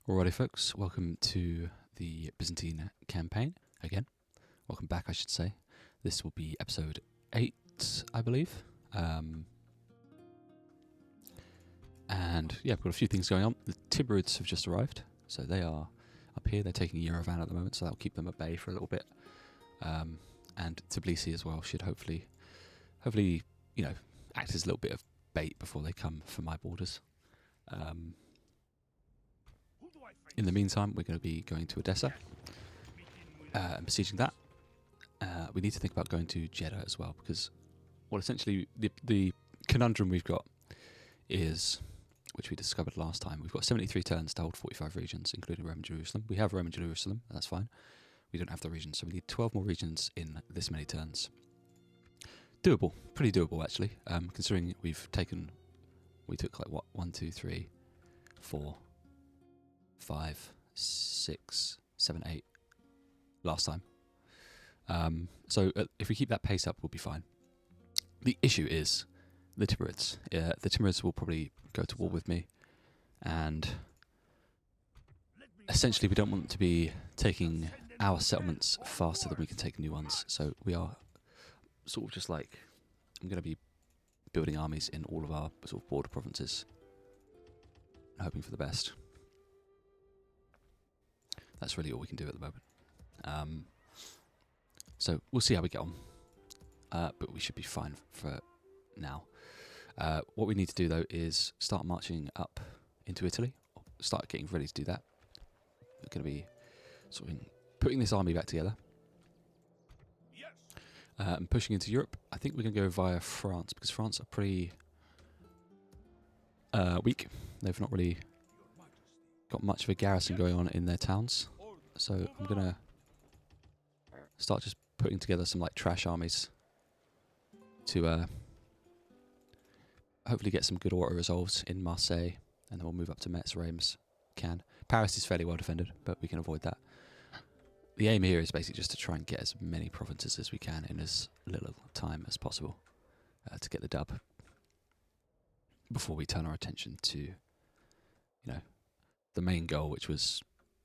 Alrighty folks, welcome to the Byzantine campaign again. Welcome back, I should say. This will be episode 8, I believe. And yeah, we've got a few things going on. The Timurids have just arrived, so they are up here. They're taking Yerevan at the moment, so that'll keep them at bay for a little bit. And Tbilisi as well should hopefully, you know, act as a little bit of bait before they come for my borders. In the meantime, we're going to be going to Odessa and besieging that. We need to think about going to Jeddah as well, because, well, essentially the conundrum we've got is, which we discovered last time, we've got 73 turns to hold 45 regions, including Rome and Jerusalem. We have Rome and Jerusalem, and that's fine. We don't have the regions, so we need 12 more regions in this many turns. Doable, pretty doable actually, considering we took like what, 1, 2, 3, 4, 5, 6, 7, 8 last time. So if we keep that pace up, we'll be fine. The issue is the Timurids. The Timurids will probably go to war with me, and essentially we don't want to be taking our settlements faster than we can take new ones. So we are sort of just like, I'm going to be building armies in all of our sort of border provinces and hoping for the best. That's really all we can do at the moment. So we'll see how we get on. But we should be fine for now. What we need to do, though, is start marching up into Italy. Start getting ready to do that. We're going to be sort of putting this army back together. And pushing into Europe. I think we're going to go via France, because France are pretty weak. They've not really got much of a garrison going on in their towns. So I'm going to start just putting together some like trash armies to hopefully get some good auto resolves in Marseille, and then we'll move up to Metz, Reims, Cannes. Paris is fairly well defended, but we can avoid that. The aim here is basically just to try and get as many provinces as we can in as little time as possible to get the dub before we turn our attention to, you know, the main goal, which was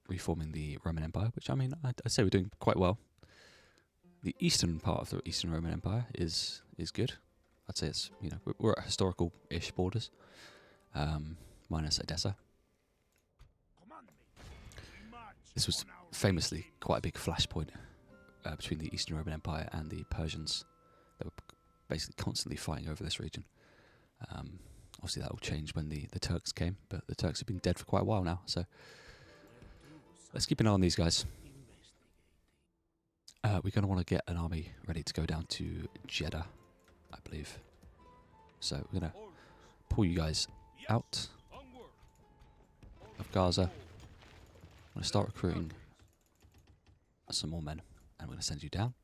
reforming the Roman Empire, which, I mean, I'd say we're doing quite well. The eastern part of the Eastern Roman Empire is good. I'd say it's, you know, we're at historical-ish borders, minus Odessa. This was famously quite a big flashpoint between the Eastern Roman Empire and the Persians. They were basically constantly fighting over this region. Obviously that will change when the Turks came, but the Turks have been dead for quite a while now, so let's keep an eye on these guys. We're going to want to get an army ready to go down to Jeddah, I believe. So we're going to pull you guys out of Gaza. I'm going to start recruiting some more men, and we're going to send you down.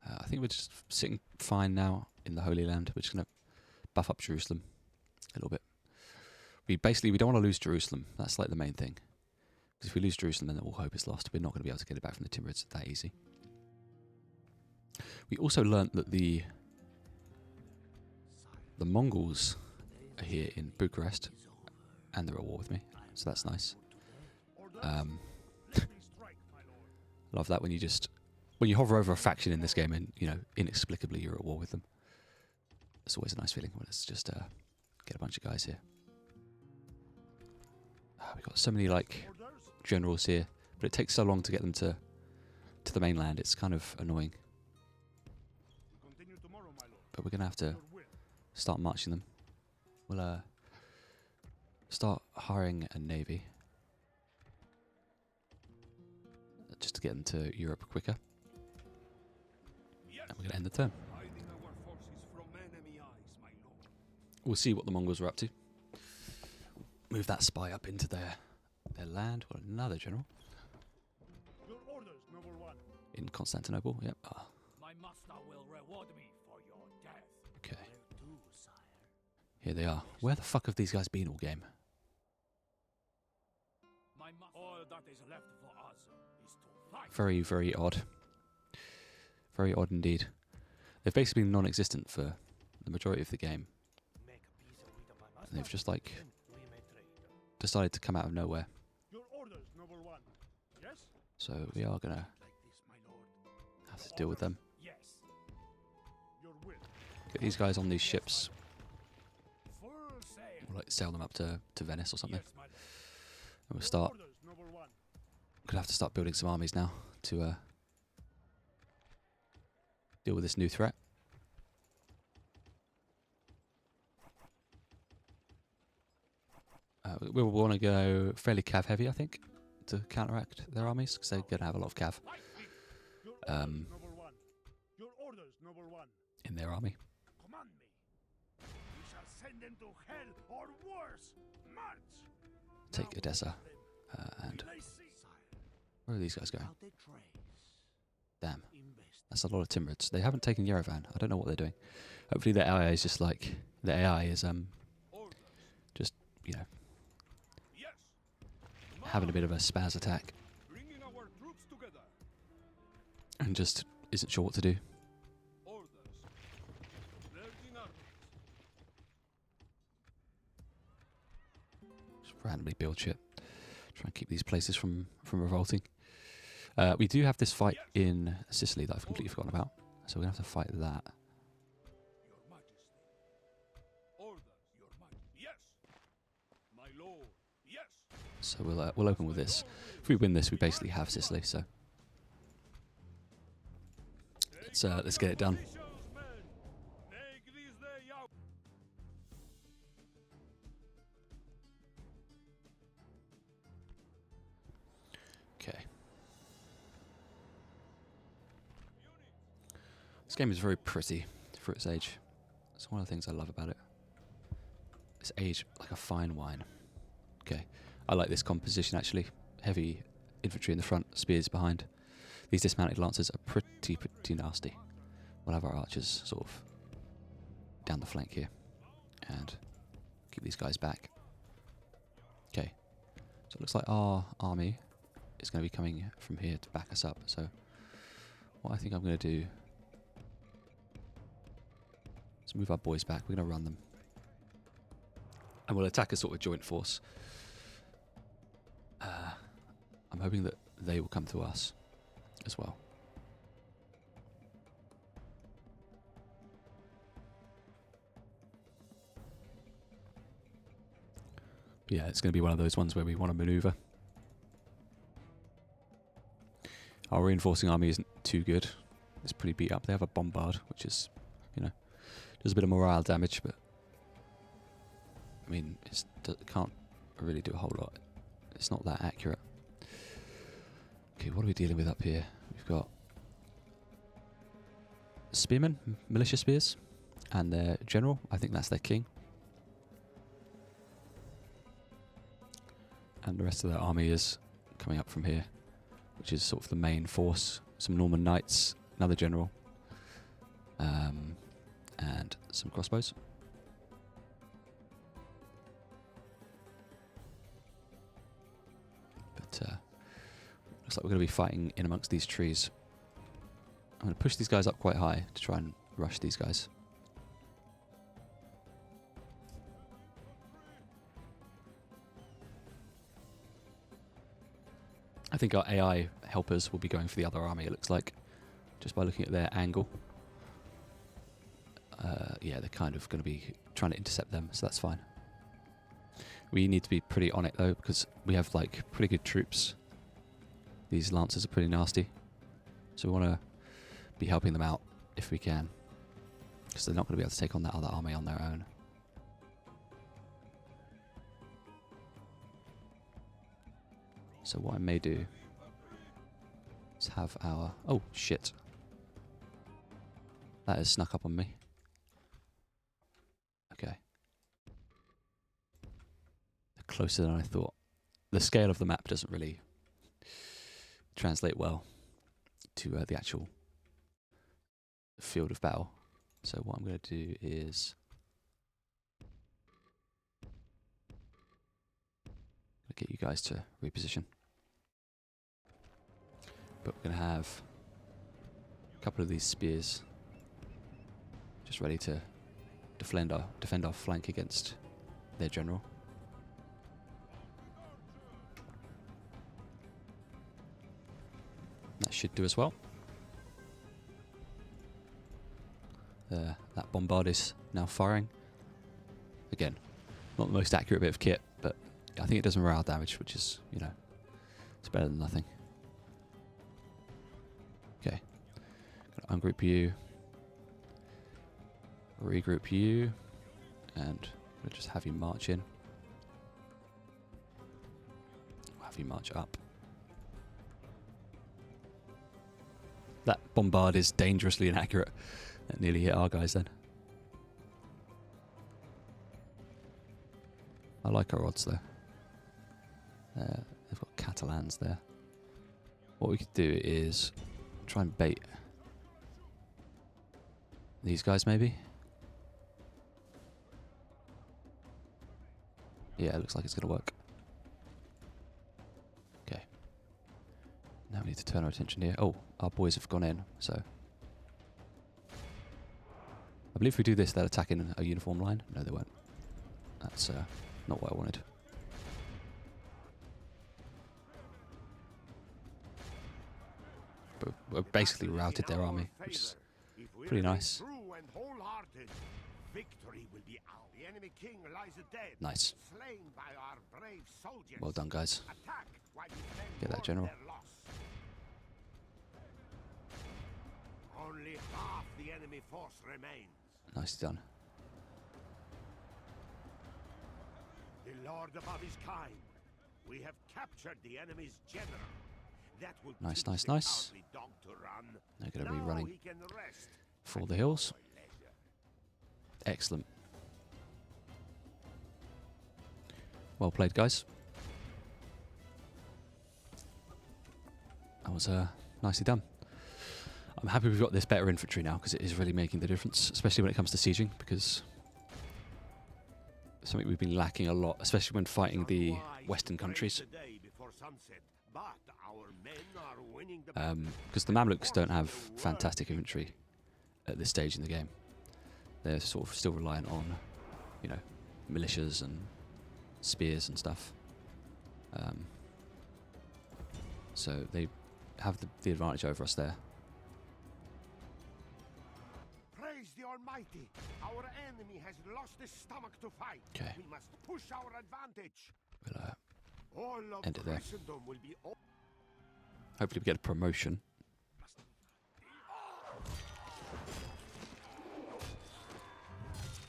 I think we're just sitting fine now in the Holy Land. We're just going to buff up Jerusalem a little bit. We don't want to lose Jerusalem. That's like the main thing. Because if we lose Jerusalem, then all hope is lost. We're not going to be able to get it back from the Timurids that easy. We also learnt that the Mongols are here in Bucharest, and they're at war with me, so that's nice. Love that when you hover over a faction in this game and, you know, inexplicably you're at war with them. It's always a nice feeling when it's just get a bunch of guys here. We've got so many like generals here, but it takes so long to get them to the mainland. It's kind of annoying. But we're gonna have to start marching them. We'll start hiring a navy just to get them to Europe quicker. And we're gonna end the turn. We'll see what the Mongols are up to. Move that spy up into their land. What, another general? Your orders, number one. In Constantinople, yep. My master will reward me for your death. Okay. Here they are. Where the fuck have these guys been all game? All that is left for us is to fight. Very, very odd. Very odd indeed. They've basically been non-existent for the majority of the game. And they've just like decided to come out of nowhere Yes? So we are going to Like this, my lord. have to deal with them. Yes. Your will. Get these guys on these ships. Full sail. We'll like sail them up to Venice or something. Yes, my lord. And we'll Your start. orders, noble one. Gonna have to start building some armies now to deal with this new threat. We'll want to go fairly cav heavy, I think, to counteract their armies, because they're going to have a lot of cav Your orders, noble one. Your orders, noble one. in their army. Command me. We shall send them to hell or worse. March. Take Edessa. And I see. where are these guys going? Without a trace. Damn, Invest. that's a lot of Timurids. They haven't taken Yerevan. I don't know what they're doing. Hopefully their AI is just like, the AI is Orders. just, you know, Yes. having a bit of a spaz attack Bringing our troops together. and just isn't sure what to do. Orders. Flirting armies. Just randomly build shit. Try and keep these places from revolting. We do have this fight in Sicily that I've completely forgotten about, so we're gonna have to fight that. Your Majesty. Orders. Your Majesty. Yes. My lord. Yes. So we'll open with this. If we win this, we basically have Sicily. So let's get it done. Okay. This game is very pretty for its age. It's one of the things I love about it. It's aged like a fine wine. Okay. I like this composition actually. Heavy infantry in the front, spears behind. These dismounted lancers are pretty nasty. We'll have our archers sort of down the flank here and keep these guys back. Okay. So it looks like our army is going to be coming from here to back us up. So what I think I'm going to do is move our boys back. We're going to run them. And we'll attack a sort of joint force. I'm hoping that they will come to us as well. But yeah, it's going to be one of those ones where we want to maneuver. Our reinforcing army isn't too good. It's pretty beat up. They have a bombard, which is, you know, does a bit of morale damage, but I mean, it can't really do a whole lot. It's not that accurate. Okay, what are we dealing with up here? We've got spearmen, militia spears, and their general. I think that's their king. And the rest of their army is coming up from here, which is sort of the main force. Some Norman knights, another general, and some crossbows. But looks like we're going to be fighting in amongst these trees. I'm going to push these guys up quite high to try and rush these guys. I think our AI helpers will be going for the other army, it looks like, just by looking at their angle. Yeah, they're kind of going to be trying to intercept them, so that's fine. We need to be pretty on it, though, because we have, like, pretty good troops. These lancers are pretty nasty. So we want to be helping them out if we can, because they're not going to be able to take on that other army on their own. So what I may do is have our... Oh, shit. That has snuck up on me. Okay. They're closer than I thought. The scale of the map doesn't really translate well to the actual field of battle. So what I'm going to do is... get you guys to reposition. But we're going to have a couple of these spears just ready to defend our flank against their general. That should do as well. That bombard is now firing. Again, not the most accurate bit of kit, but I think it does morale damage, which is, you know, it's better than nothing. Okay. Gonna ungroup you. Regroup you. And we'll just have you march in. We'll have you march up. That bombard is dangerously inaccurate. That nearly hit our guys then. I like our odds though. They've got Catalans there. What we could do is try and bait these guys maybe. Yeah, it looks like it's going to work. Okay. Now we need to turn our attention here. Oh, our boys have gone in, so... I believe if we do this, they'll attack in a uniform line. No, they won't. That's not what I wanted. But we've basically routed their army, which is pretty nice. Victory will be ours. The enemy king lies dead. Nice. Slain by our brave soldiers. Well done, guys. Attack while we Get that, General. Only half the enemy force remains. Nicely done. The Lord above is kind. We have captured the enemy's general. That will Nice, teach nice, the nice. cowardly dog to run. They're going to be Now running he can rest for the hills. for leisure. Excellent. Well played, guys. That was nicely done. I'm happy we've got this better infantry now, because it is really making the difference, especially when it comes to sieging, because it's something we've been lacking a lot, especially when fighting the Western countries. Because the Mamluks don't have fantastic infantry at this stage in the game. They're sort of still reliant on, you know, militias and spears and stuff. So they have the advantage over us there. Praise the Almighty! Our enemy has lost his stomach to fight. Okay. We must push our advantage. We'll All of end it there. Christendom will be Hopefully we get a promotion.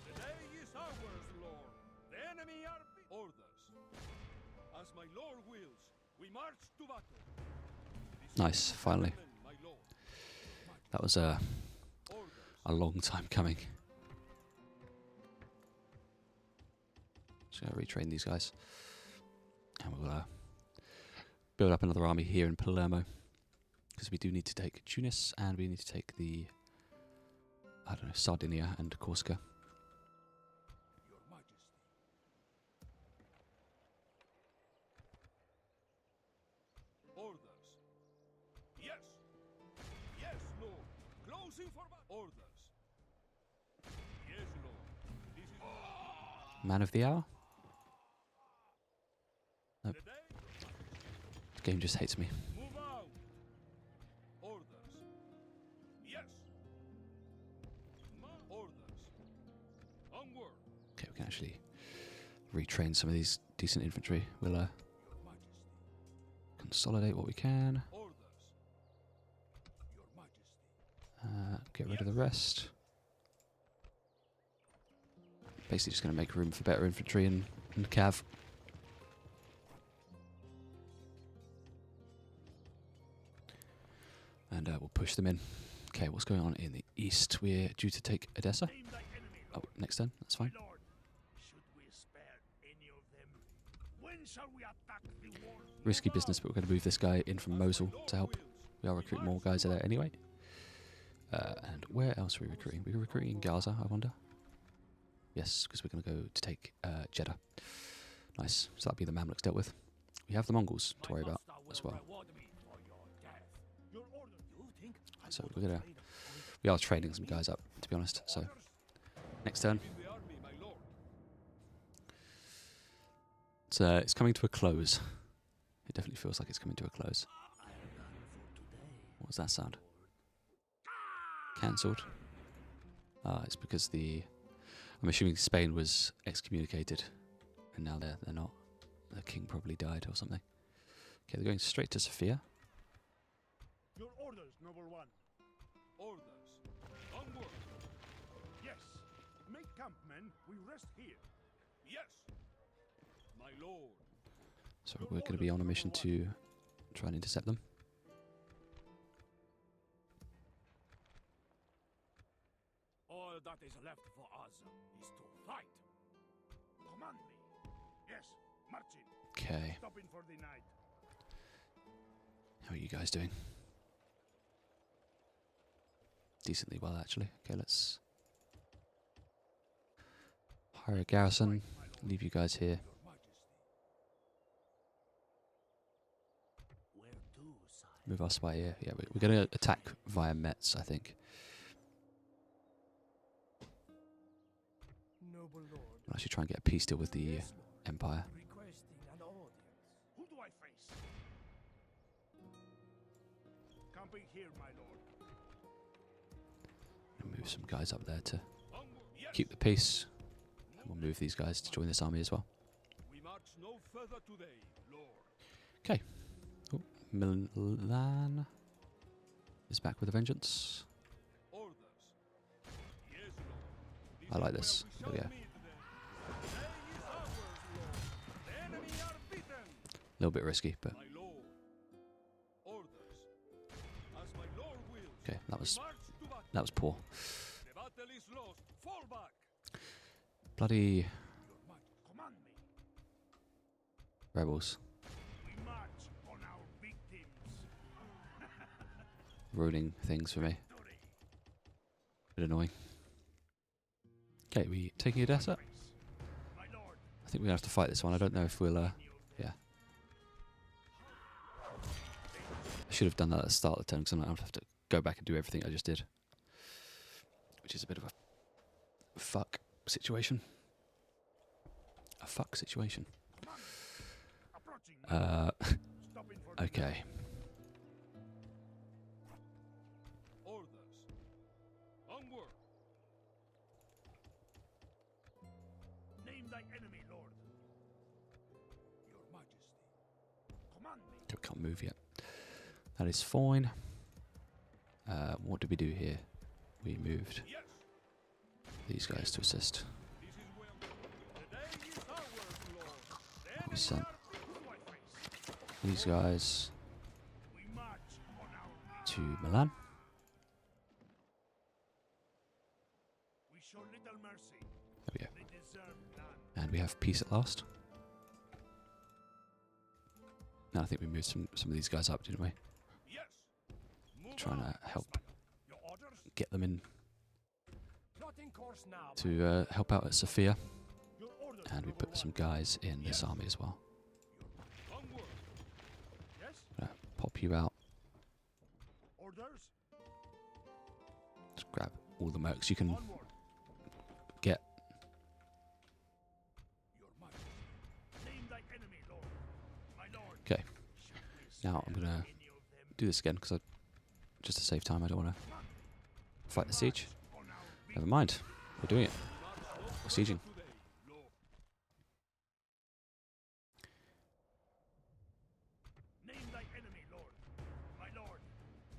The day is ours, Lord. The enemy are orders. As my Lord wills, we march to battle. Nice, finally. My Lord. That was a long time coming. Just gonna retrain these guys. And we'll build up another army here in Palermo. Because we do need to take Tunis and we need to take the, I don't know, Sardinia and Corsica. Your Majesty. Orders. Yes. Yes, Lord. Closing for orders. Yes, Lord. This is Man of the hour? Nope. the day. The game just hates me. Move out. Orders. Yes. Orders. Onward. Okay, we can actually retrain some of these decent infantry. We'll Your Majesty. consolidate what we can. Orders. Your Majesty. Get rid of the rest. Basically just going to make room for better infantry and cav. And we'll push them in. Okay, what's going on in the east? We're due to take Edessa. Name thy enemy, Oh, Lord. next turn. That's fine. My Lord, should we spare any of them? When shall we attack the war? Risky business, but we're going to move this guy in from Mosul to help. We are recruiting more guys there anyway. And where else are we recruiting? We're recruiting in Gaza, I wonder. Yes, because we're going to go to take Jeddah. Nice. So that'll be the Mamluks dealt with. We have the Mongols to worry about as well. So we are training some guys up, to be honest. So next turn. The army, my Lord. It's coming to a close. It definitely feels like it's coming to a close. What was that sound? Cancelled. Ah, it's because I'm assuming Spain was excommunicated, and now they're not. The king probably died or something. Okay, they're going straight to Sofia. Your orders, noble one. Orders. Onward. Yes. Make camp, men. We rest here. Yes. My lord. So we're going to be on a mission to try and intercept them. All that is left for us is to fight. Command me. Yes, marching. Okay, Stopping for the night. how are you guys doing? Decently well, actually. Okay, let's hire a garrison, leave you guys here. Your Majesty. Where to, sire? Move our spy here. Yeah, we're going to attack via Metz, I think. Noble lord. We'll actually try and get a peace deal with the Yes, lord. Empire. Requesting an audience. Who do I face? Camping here, my lord. And move some guys up there to Onward. Yes. keep the peace. And we'll move these guys to join this army as well. We march no further today, lord. Okay. Oh, Milan is back with a vengeance. Orders. Yes, lord. I like is this. where we There we shall go. meet them. The day is ours, lord. The enemy are beaten. A little bit risky, but My lord. Orders. As my lord wills. okay, that was March to battle. poor. The battle is lost. Fall back. Bloody Your Majesty. Command me. rebels We march on our victims. ruining things for me. Victory. Bit annoying. Okay, we taking Odessa? My lord. I think we have to fight this one. I don't know if we'll. Yeah. I should have done that at the start of the turn because I'm going to have to go back and do everything I just did, which is a bit of a fuck situation. A fuck situation. Approaching. Stopping for the Okay. Orders. Onward. Name thy enemy, Lord. Your Majesty. Command me. We can't move yet. That is fine. What did we do here? We moved Yes. these guys to assist. This is where the day is ours, lord. The We enemy sent are Who do I face? these guys We march on our to Milan. We show little mercy. There we go. They deserve none. And we have peace at last. Now I think we moved some of these guys up, didn't we? Yes. Move Trying out. to help Your orders? get them in Plotting course now. to help out at Sofia. Your orders. And we noble put some one. guys in this army as well. Onward. Yes? Pop you out. Orders? Just grab all the mercs you can Onward. get. Your Majesty. Name thy enemy, Lord. My lord. Okay. Should we Now I'm spare gonna any of them? do this again because just to save time, I don't want to fight the siege. On our Never mind. We're doing it. We're sieging. Today, lord. Name thy enemy, Lord. My lord.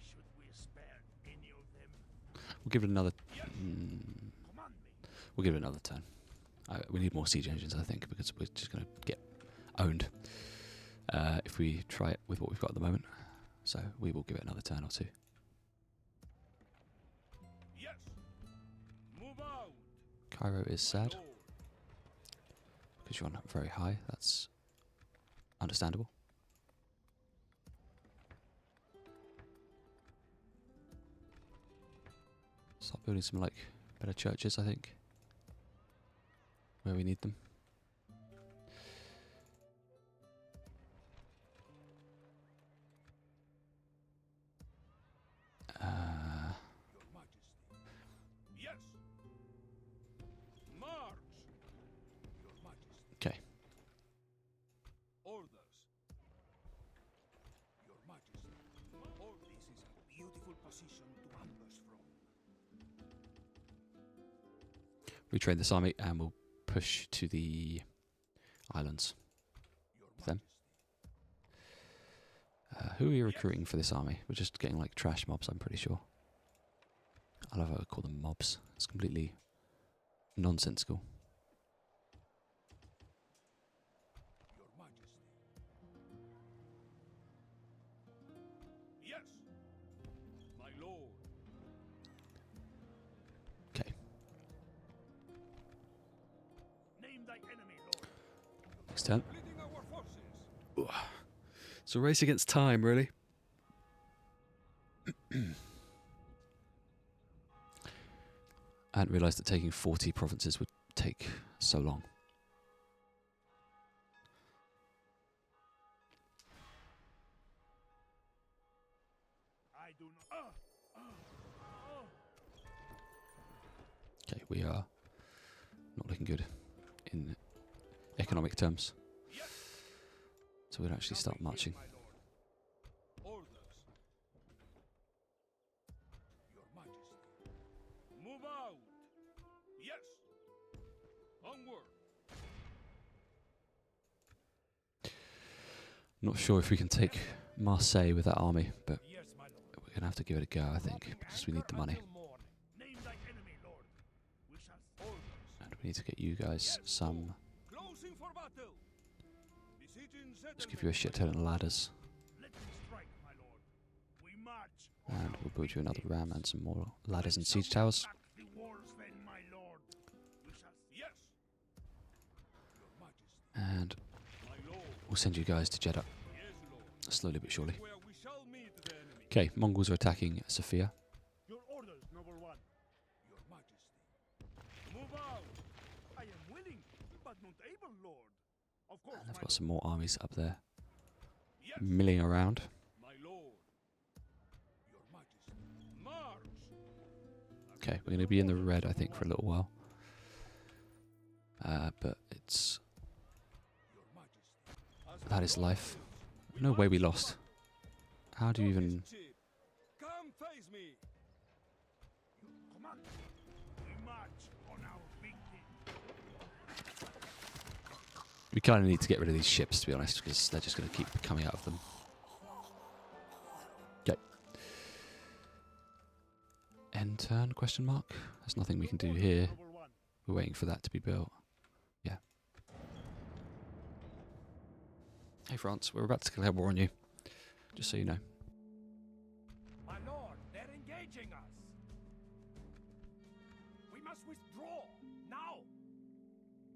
Should we spare any of them? We'll give it another. Command me. We'll give it another turn. We need more siege engines, I think, because we're just going to get owned if we try it with what we've got at the moment. So we will give it another turn or two. Yes. Move out. Cairo is sad Lord. because you're not very high. That's understandable. Start building some like better churches, I think, where we need them. Your Majesty. Yes. March. Your Majesty. Okay. Orders. Your Majesty. All this is a beautiful position to ambush from. Retrain this army and we'll push to the islands. Your Them. Majesty. Who are you recruiting for this army? We're just getting like trash mobs, I'm pretty sure. I love how I call them mobs. It's completely nonsensical. Your Majesty. Yes, my lord. Okay. Name thy enemy, Lord. Next turn. Leading our forces. It's a race against time, really. I hadn't realised that taking 40 provinces would take so long. I do not. Okay, we are not looking good in economic terms. Yes. So we'd actually start marching. My lord. Orders. Your Majesty. Move out. Yes. Onward. Not sure if we can take Marseille with that army, but Yes, my lord. we're going to have to give it a go, I think, because we need the money. Until morning. Name thy enemy, Lord. We shall. Orders. And we need to get you guys some... Closing for battle. Besieging Let's give you a shit ton of ladders. Let me strike, my lord. We march. And we'll build you another ram and some more ladders and siege towers. Back the walls, then, my lord. We shall. Yes, Your Majesty. And my lord. we'll send you guys to Jeddah, Yes, lord. slowly but surely. Where we shall meet the enemy. Okay, Mongols are attacking Sofia. Your orders, noble one. Your Majesty. Move out. I am willing, but not able, lord. Of course, And they've my got some more armies up there Yes, milling around. my lord. Your Majesty. March. Okay, we're going to be in the red, I think, for a little while. But it's... Your Majesty. that is life. No way we lost. How do you even... Come face me. command. We march on our big king. We kind of need to get rid of these ships, to be honest, because they're just going to keep coming out of them. Okay. End turn, question mark? There's nothing we can do here. Noble one. We're waiting for that to be built. Yeah. Hey France, we're about to declare war on you. Just so you know. My lord, they're engaging us. We must withdraw now.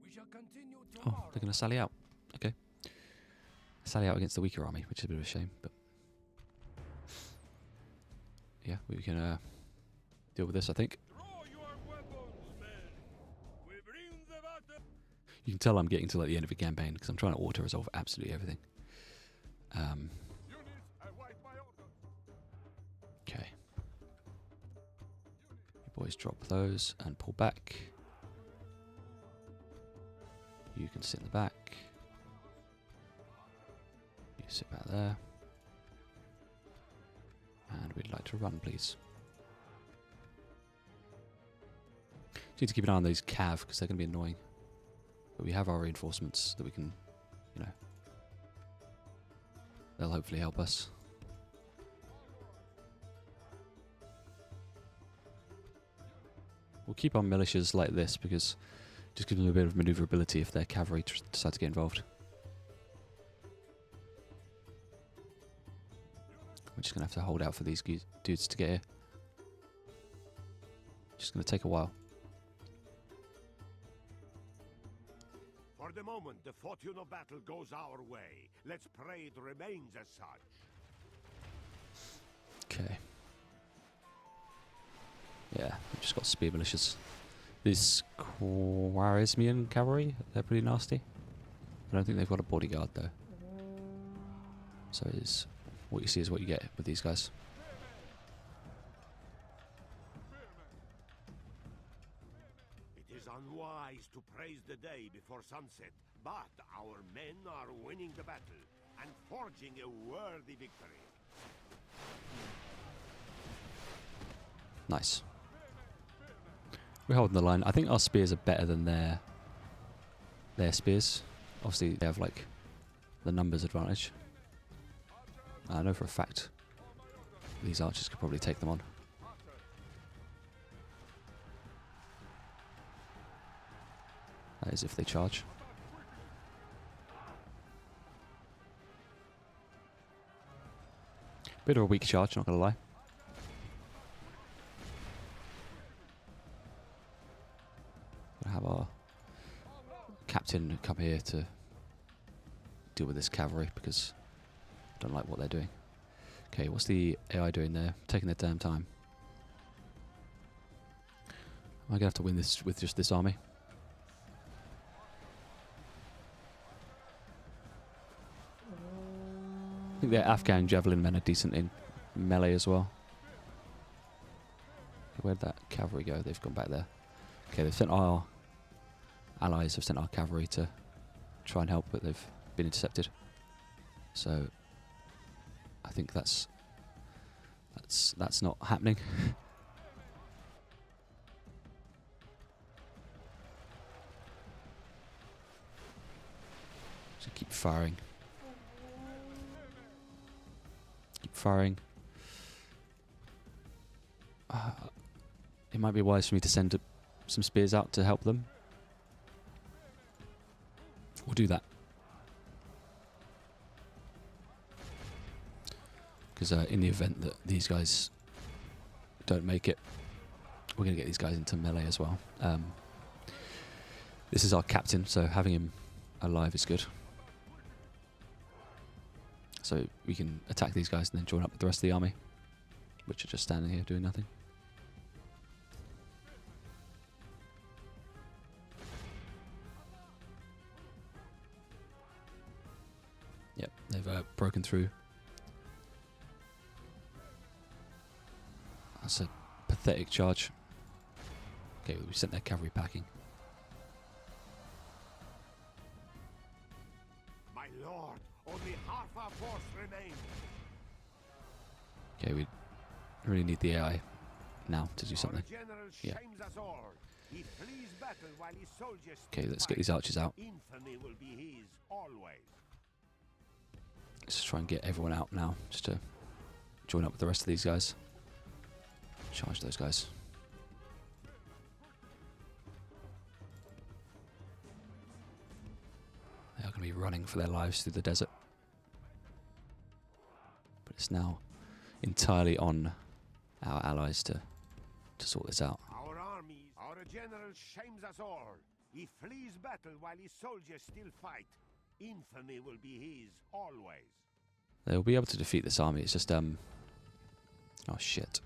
We shall continue Oh, tomorrow. they're going to sally out. Okay. Sally out against the weaker army, which is a bit of a shame, but... yeah, we can deal with this, I think. Draw your weapons, men. We bring the battle. You can tell I'm getting to like the end of a campaign because I'm trying to auto-resolve absolutely everything. Units, await my orders. Okay. You boys drop those and pull back. You can sit in the back. You sit back there. And we'd like to run, please. Need to keep an eye on those cav because they're going to be annoying. But we have our reinforcements that we can, you know, they'll hopefully help us. We'll keep our militias like this because it just gives them a bit of maneuverability if their cavalry decide to get involved. We're just going to have to hold out for these dudes to get here. Just going to take a while. For the moment, the fortune of battle goes our way. Let's pray it remains as such. Okay. Yeah, we've just got spear militias. This Khwarezmian cavalry, they're pretty nasty. I don't think they've got a bodyguard though. So it's what you see is what you get with these guys. It is unwise to praise the day before sunset, but our men are winning the battle and forging a worthy victory. Nice. We're holding the line. I think our spears are better than their spears. Obviously, they have like the numbers advantage. I know for a fact these archers could probably take them on. That is if they charge. Bit of a weak charge, not gonna lie. We'll have our captain come here to deal with this cavalry because I don't like what they're doing. Okay, what's the AI doing there? Taking their damn time. Am I gonna have to win this with just this army? I think their Afghan javelin men are decent in melee as well. Where'd that cavalry go? They've gone back there. Okay, they've sent our allies, have sent our cavalry to try and help, but they've been intercepted. So I think that's not happening. So keep firing. Keep firing. It might be wise for me to send some spears out to help them. We'll do that. Because in the event that these guys don't make it, we're going to get these guys into melee as well. This is our captain, so having him alive is good. So we can attack these guys and then join up with the rest of the army, which are just standing here doing nothing. Yep, they've broken through. That's a pathetic charge. Okay, we sent their cavalry packing. My lord, only half our force remains. Okay, we really need the AI now to do something. Our general Yeah. shames us all. He flees battle while his soldiers Okay, still let's get fight. these archers out. Infamy will be his always. Let's try and get everyone out now, just to join up with the rest of these guys. Charge those guys. They are going to be running for their lives through the desert. But it's now entirely on our allies to sort this out. Our armies, our general shames us all. He flees battle while his soldiers still fight. Infamy will be his always. They'll be able to defeat this army. It's just oh shit.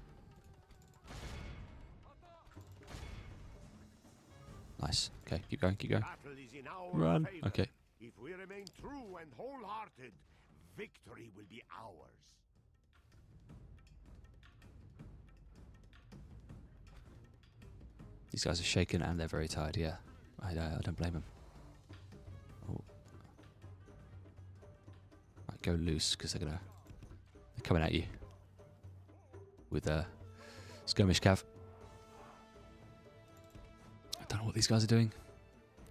Nice. Okay, keep going, keep going. Battle is in our Run. favor. Okay. If we remain true and wholehearted, victory will be ours. These guys are shaken and they're very tired, yeah. I don't blame them. Oh. Right, go loose, because they're coming at you with skirmish cav. I don't know what these guys are doing.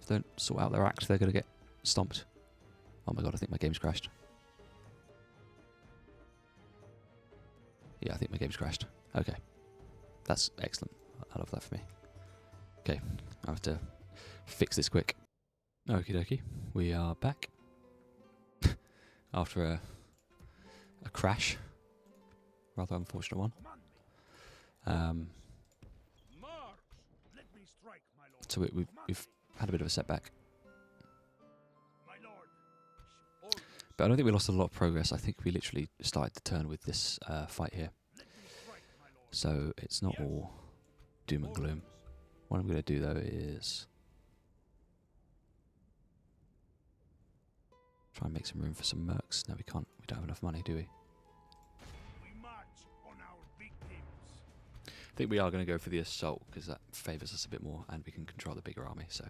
If they don't sort out their act, they're going to get stomped. Oh my god, I think my game's crashed. Yeah, I think my game's crashed. Okay. That's excellent. I love that for me. Okay, I have to fix this quick. Okie dokie, we are back. After a crash. Rather unfortunate one. March! Let me strike, my lord. So we've had a bit of a setback. My lord. But I don't think we lost a lot of progress. I think we literally started to turn with this fight here. Let me strike, my lord. So it's not all doom and gloom. What I'm going to do though is try and make some room for some mercs. No, we can't. We don't have enough money, do we? We march on our victims. I think we are going to go for the assault because that favours us a bit more and we can control the bigger army. So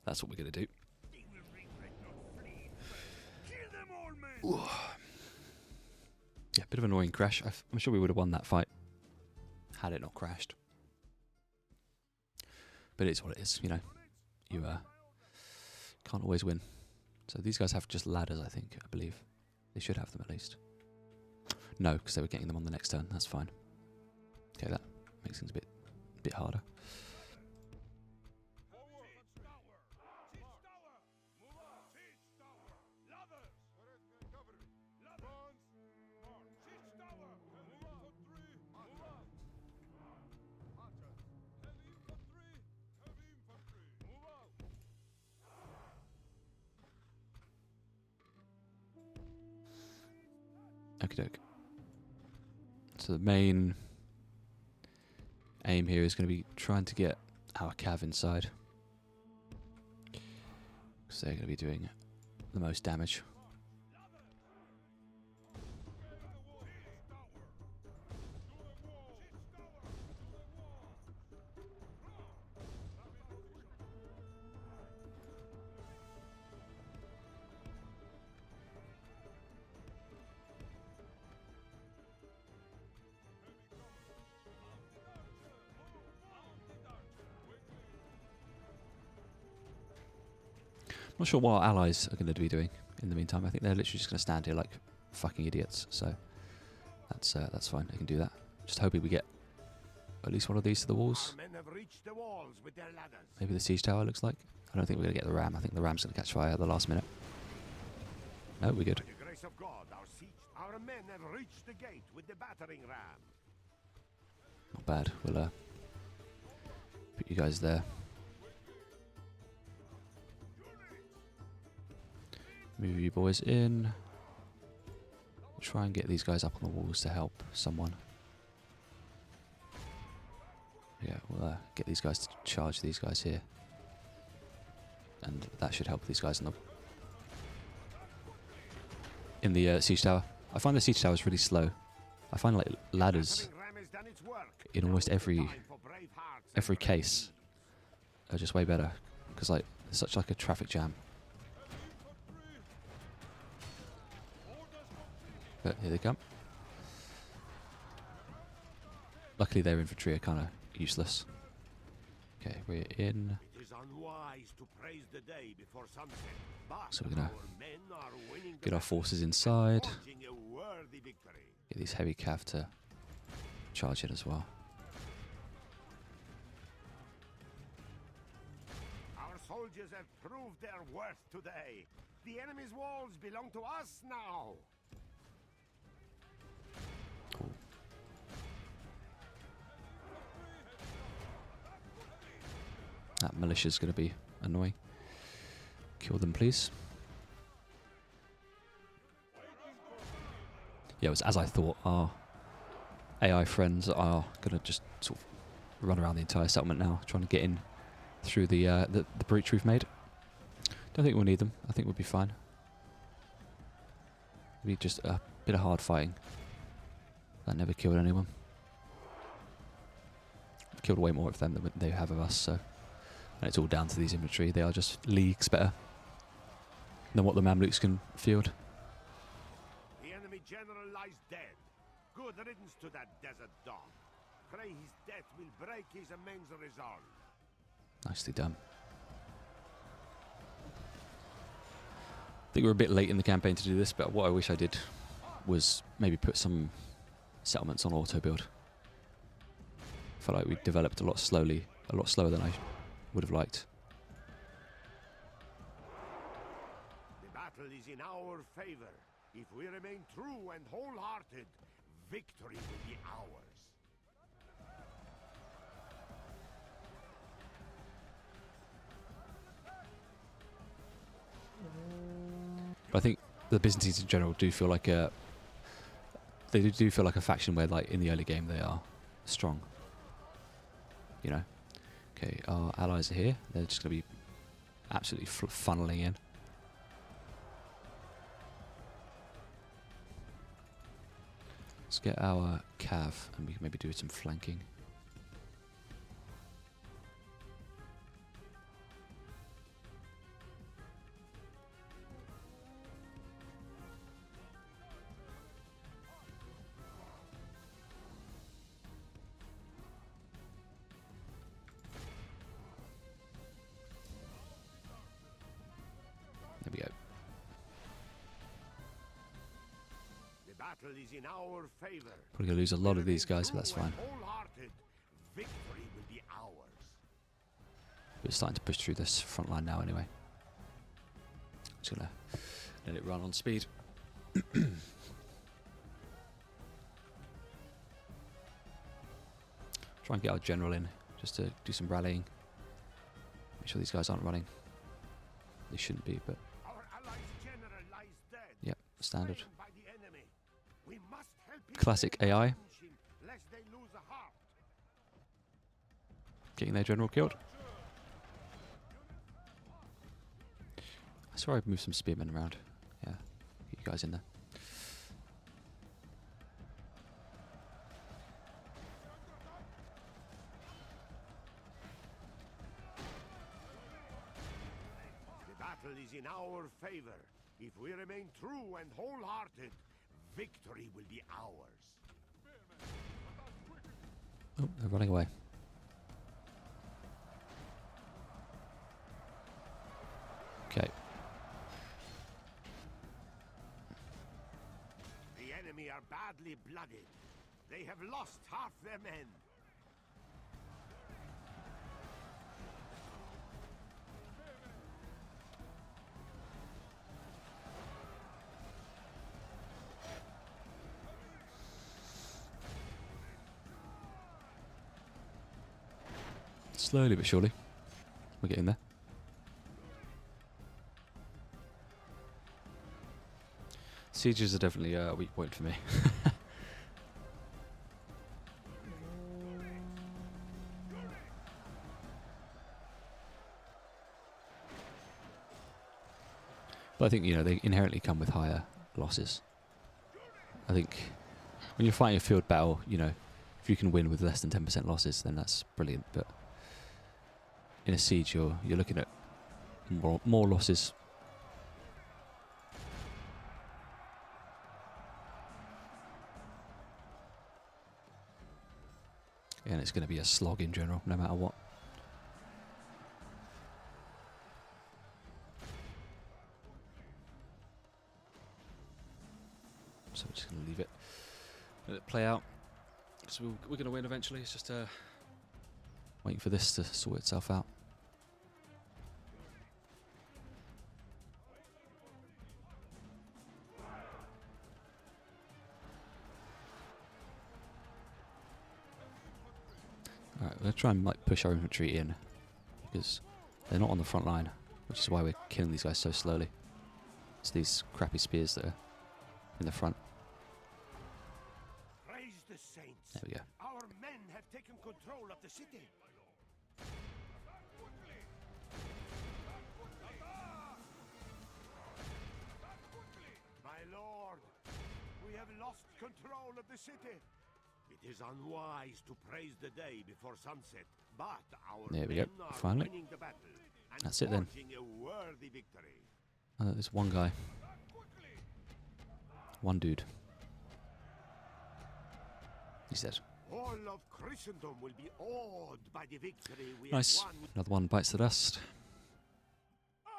that's what we're going to do. They will regret not fleeing. Kill them all, men. Yeah, bit of an annoying crash. I'm sure we would have won that fight had it not crashed. But it's what it is, you know. You can't always win. So these guys have just ladders, I think, I believe. They should have them at least. No, because they were getting them on the next turn. That's fine. Okay, that makes things a bit harder. Okie doke. So the main aim here is going to be trying to get our cav inside, because they're going to be doing the most damage. Not sure what our allies are going to be doing in the meantime. I think they're literally just going to stand here like fucking idiots. So that's fine. They can do that. Just hoping we get at least one of these to the walls. Our men have reached the walls with their ladders. Maybe the siege tower looks like. I don't think we're going to get the ram. I think the ram's going to catch fire at the last minute. No, we're good. By the grace of God, our men have reached the gate with the battering ram. Not bad. We'll put you guys there. Move you boys in. Try and get these guys up on the walls to help someone. Yeah, we'll get these guys to charge these guys here. And that should help these guys in the siege tower. I find the siege tower is really slow. I find like ladders in almost every case are just way better, because like there's such like a traffic jam. But here they come. Luckily their infantry are kind of useless. Okay, we're in. It is unwise to praise the day before sunset, but So we're gonna our men are winning the get our battle forces and inside. forging a worthy victory. Get these heavy cav to charge in as well. Our soldiers have proved their worth today. The enemy's walls belong to us now. That militia's going to be annoying. Kill them, please. Yeah, it was as I thought. Our AI friends are going to just sort of run around the entire settlement now, trying to get in through the breach we've made. Don't think we'll need them. I think we'll be fine. It'll be just a bit of hard fighting. That never killed anyone. We've killed way more of them than they have of us, so... And it's all down to these infantry. They are just leagues better than what the Mamluks can field. The enemy general lies dead. Good riddance to that desert dog. Pray his death will break his immense resolve. Nicely done. I think we're a bit late in the campaign to do this, but what I wish I did was maybe put some settlements on auto build. I felt like we developed a lot slower than I would have liked. The battle is in our favor. If we remain true and wholehearted, victory will be ours. But I think the Byzantines in general do feel like a faction where, like, in the early game they are strong. You know. Okay, our allies are here. They're just going to be absolutely funneling in. Let's get our cav and we can maybe do some flanking. we go. The battle is in our favor. Probably gonna lose a lot of these guys, but that's fine. Wholehearted. Victory will be ours. We're starting to push through this front line now anyway. Just gonna let it run on speed. Try and get our general in, just to do some rallying. Make sure these guys aren't running. They shouldn't be, but Our allies' general lies dead. yeah, standard. Slain by the enemy. We must help him Classic and AI. avenge him, lest they lose a heart. Getting their general killed. I swear I'd move some spearmen around. Yeah, get you guys in there. The battle is in our favor. If we remain true and wholehearted, victory will be ours. Oh, they're running away. Okay. The enemy are badly blooded. They have lost half their men. Slowly but surely. We're getting there. Sieges are definitely a weak point for me. But I think, you know, they inherently come with higher losses. I think when you're fighting a field battle, you know, if you can win with less than 10% losses, then that's brilliant. But in a siege, you're looking at more losses. And it's going to be a slog in general, no matter what. So we're just going to leave it, let it play out. So we're going to win eventually. It's just waiting for this to sort itself out. Alright, we're going to try and like push our infantry in, because they're not on the front line, which is why we're killing these guys so slowly. It's these crappy spears that are in the front. Praise the saints. There we go. Our men have taken control of the city. My lord, we have lost control of the city. It is unwise to praise the day before sunset, but our There we go. men are Finally. winning the battle and That's it then. forging a worthy victory. There's one guy. One dude. He's dead. All of Christendom will be awed by the victory we Nice. have won. Another one bites the dust. What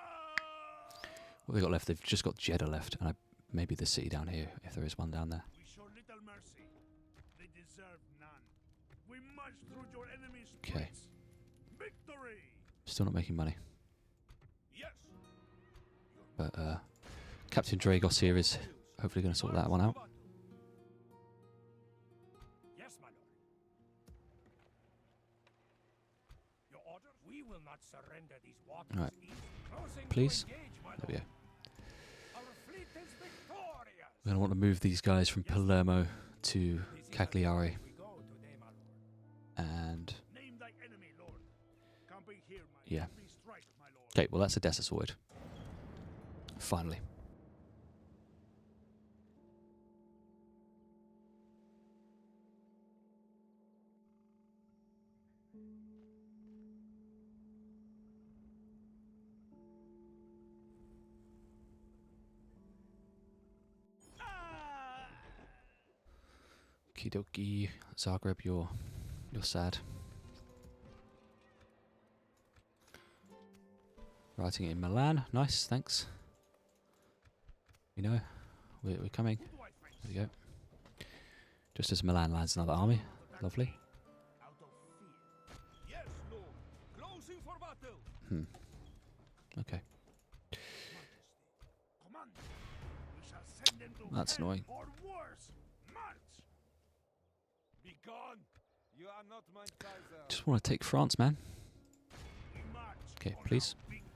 have they got left? They've just got Jeddah left, and maybe the city down here, if there is one down there. We show little mercy. They deserve none. We march through your enemy's Okay. streets. Victory! Still not making money. Yes. But Captain Dragos here is hopefully going to sort that one out. Yes, my lord. Your order? We will not surrender these waters. Right. Closing to Please. engage, my There we go. lord. Our fleet is victorious. We're going to want to move these guys from Palermo to This is Cagliari. we go today, my lord. And Name thy enemy, Lord. Come be here, my Yeah. every strike, my lord. okay, well that's Edessa sorted. Finally. Okie dokie, Zagreb, you're sad. Writing it in Milan, nice, thanks. You know, we're coming. Who do I face? There we go. Just as Milan lands another army. Lovely. Out of fear. Yes, Lord. Closing for battle. Okay. Command. We shall send them to That's hell annoying. or worse. March. Be gone. You are not my Kaiser. Just want to take France, man. We march. Okay, on please. our victims.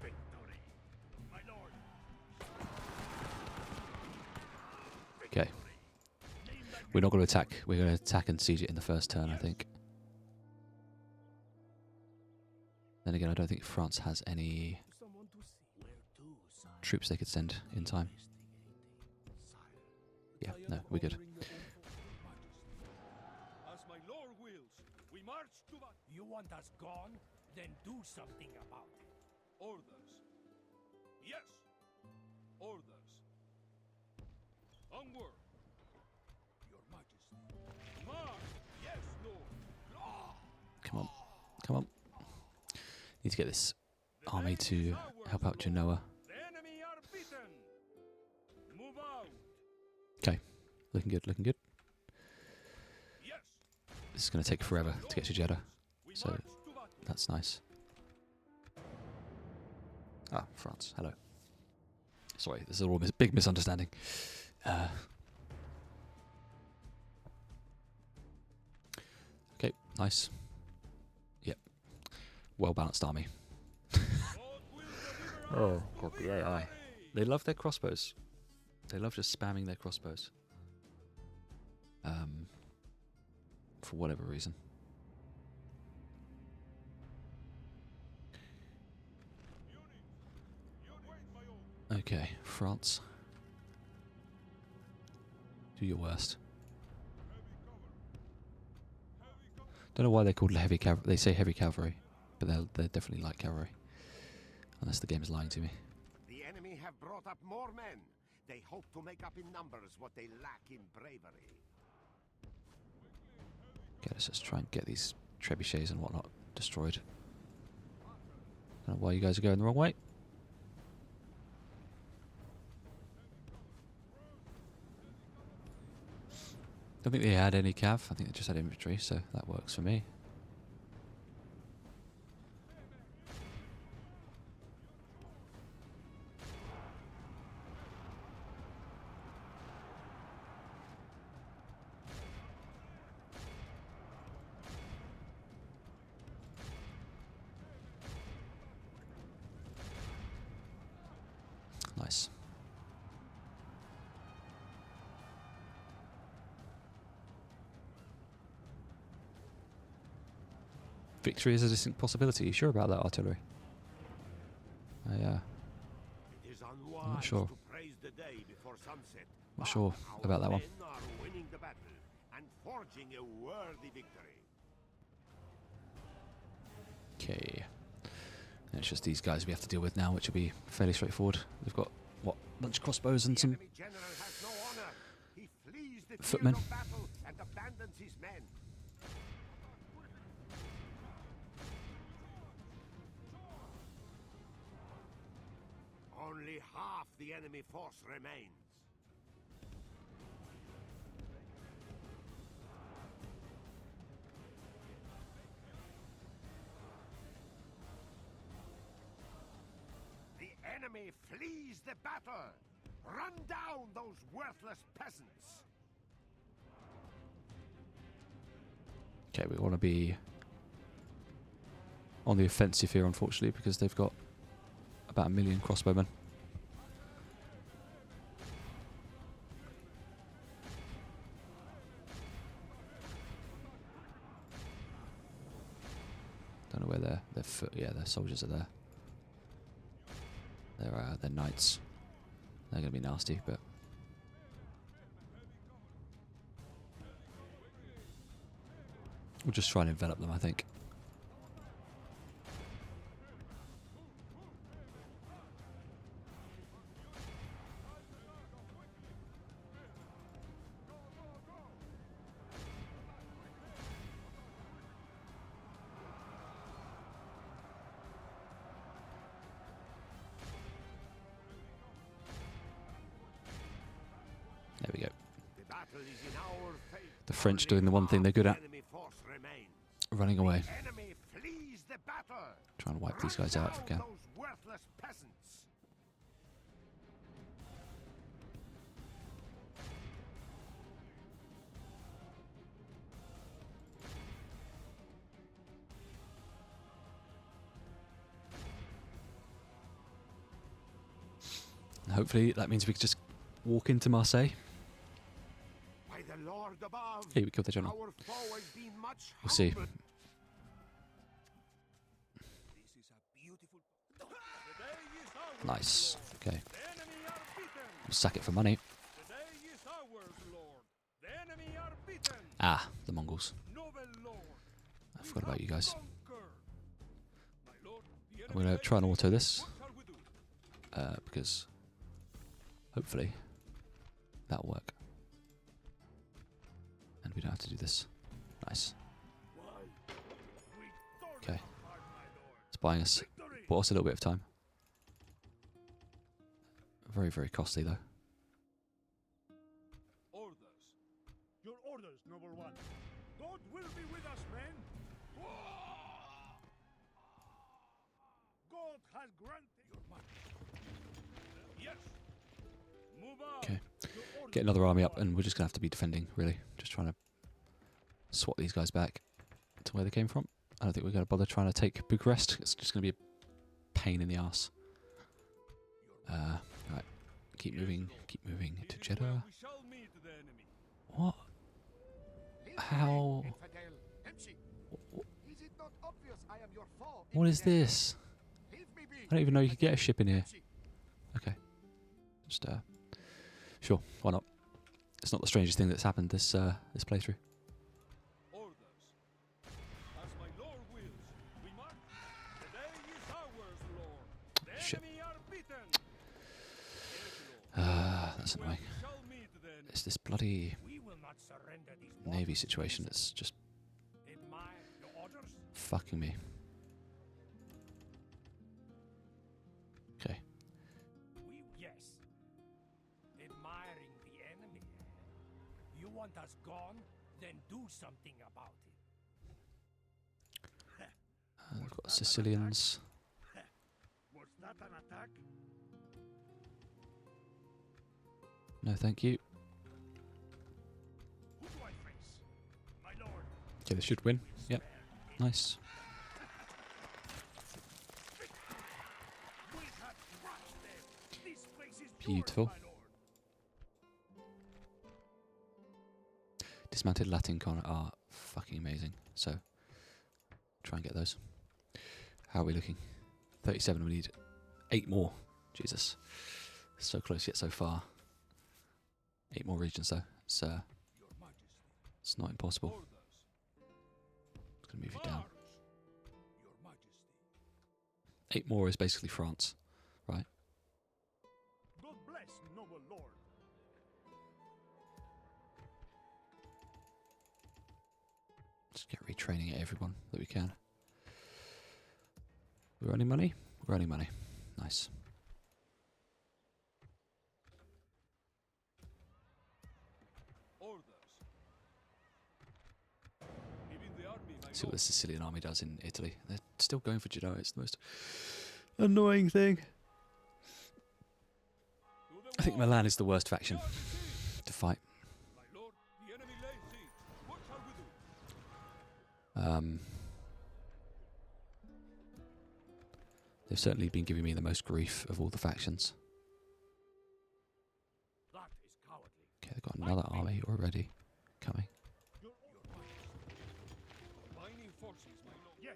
Victory. My lord. Okay. Name thy We're not going to attack. We're going to attack and siege it in the first turn, I think. Then again, I don't think France has any someone to see. Where to, sire? troops they could send in time. Yeah, no, we're good. As my lord wills, we march to battle. You want us gone? Then do something about it. Orders. Yes. Orders. Onward. Your Majesty. March. Yes, Lord. Come on. Come on. Need to get this army to help out Genoa. The enemy are beaten. Move out. Okay. Looking good, looking good. Yes. This is going to take forever to get to Jeddah. We So- march to battle. That's nice. Ah, France. Hello. Sorry, this is all a big misunderstanding. Okay, nice. Yep. Well-balanced army. God will deliver us to God, the AI. victory. They love their crossbows. They love just spamming their crossbows. For whatever reason. Okay, France. Do your worst. Don't know why they're called heavy cavalry. They say heavy cavalry, but they're definitely light cavalry. Unless the game is lying to me. The enemy have brought up more men. They hope to make up in numbers what they lack in bravery. Okay, let's just try and get these trebuchets and whatnot destroyed. Don't know why you guys are going the wrong way. Don't think they had any cav. I think they just had infantry, so that works for me. Nice. Victory is a distinct possibility. You sure about that, artillery? Yeah. It is unwise sure. to praise the day before sunset. Not but sure our about that one. men are winning the battle and forging a worthy victory. Okay. And it's just these guys we have to deal with now, which will be fairly straightforward. We've got, what, a bunch of crossbows and The some... enemy general has no honor. He flees the Footmen. field of battle and abandons his men. Only half the enemy force remains. The enemy flees the battle. Run down those worthless peasants. Okay, we want to be on the offensive here, unfortunately, because they've got about 1 million crossbowmen. Don't know where their soldiers are there. They're knights. They're going to be nasty, but we'll just try and envelop them, I think. There we go. The battle is in our favor. The French doing the one thing they're good at. Enemy force remains. Running away. Enemy flees the battle. Trying to wipe these guys out if we can. Those worthless peasants. And hopefully that means we can just walk into Marseille. By the Lord above. Hey, we killed the general. Our foe has been much We'll see. humbled. This is a beautiful. The day is ours, Nice. Lord. Okay. The enemy are beaten. We'll sack it for money. The day is ours, Lord. The enemy are beaten. Ah, the Mongols. Noble Lord. I forgot about you guys. Conquer. My Lord, the I'm going to enemy try and lies. auto this. What shall we do? Because hopefully that'll work. And we don't have to do this. Nice. Okay. It's buying us, bought us a little bit of time. Very, very costly though. Orders. Your orders, noble one. God will be with us, men. God has granted your might. Yes. Move out. Okay. Your orders, Get another army up and we're just going to have to be defending, really. Just trying to swat these guys back to where they came from. I don't think we're going to bother trying to take Bucharest. It's just going to be a pain in the arse. Right. Keep moving to This is where Jeddah. we shall meet the enemy. What? How? Is it not obvious I am your foe? What is this? Leave me be. I don't even know you could get a ship in here. Okay. Just, sure, why not? It's not the strangest thing that's happened this playthrough. Orders. As my Lord wills, we march. The day is ours, Lord. The Shit. enemy are beaten. Yes, Lord. That's Where annoying. we shall meet the enemy. It's this bloody We will not surrender these navy waters. situation that's just Admire your orders. fucking me. Okay. Yes. Admiring the enemy. You want us gone? Then do something about it. We've got Sicilians. Was that an attack? No, thank you. Who do I face? My lord. Okay, they should win. Yep. Nice. We have crushed them. This place is Beautiful. yours, my lord. Dismounted Latin con are fucking amazing. So, try and get those. How are we looking? 37. We need 8 more. Jesus. So close yet so far. 8 more regions though. It's Your Majesty. it's not impossible. Orders. It's gonna move you down. March. Your Majesty. 8 more is basically France, right? God bless, noble lord. Just get retraining at everyone that we can. We're earning money? We're earning money. Nice. Orders. Even the army, my See what lord. the Sicilian army does in Italy. They're still going for Genoa. It's the most annoying thing. To the I think wall. Milan is the worst faction Charge siege. to fight. My lord, the enemy lays siege. What shall we do? They've certainly been giving me the most grief of all the factions. That is cowardly. Okay, they've got another army already coming. Your Majesty. Combining forces, my lord. Yes.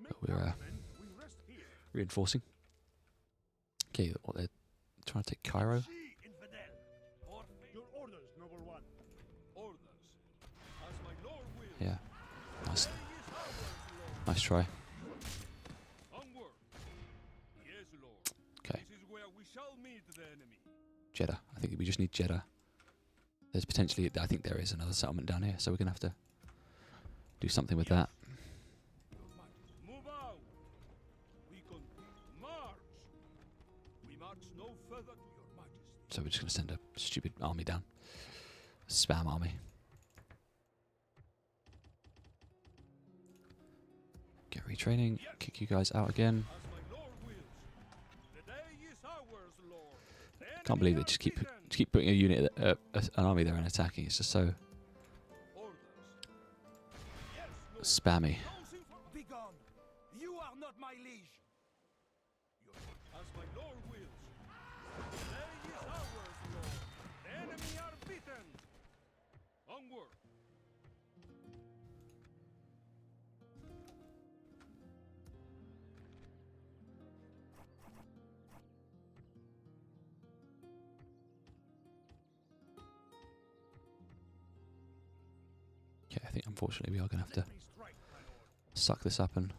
But we're men, we rest here. reinforcing. Okay, what they're trying to take Cairo. See, infidel. Your orders, noble one. Orders. As my lord wills. Yeah, nice, The day is ours, Lord. nice try. Onward. Yes, Lord. Okay, This is where we shall meet the enemy. Jeddah. I think we just need Jeddah. There's potentially, I think there is another settlement down here, so we're gonna have to do something with that. Your Majesty. Move out. We can march. We march no further to your Majesty. So we're just going to send a stupid army down. Spam army. Get retraining. Kick you guys out again. As my lord wills. The day is ours, lord. The Can't enemy believe are they just keep beaten. putting a unit, an army there and attacking. It's just so Orders. Yes, lord. spammy. Those in Begone! You are not my liege! As my lord wills. The day is ours, lord. The enemy are beaten. Onward. Okay, I think unfortunately we are going to have to Let me strike, my lord. suck this up and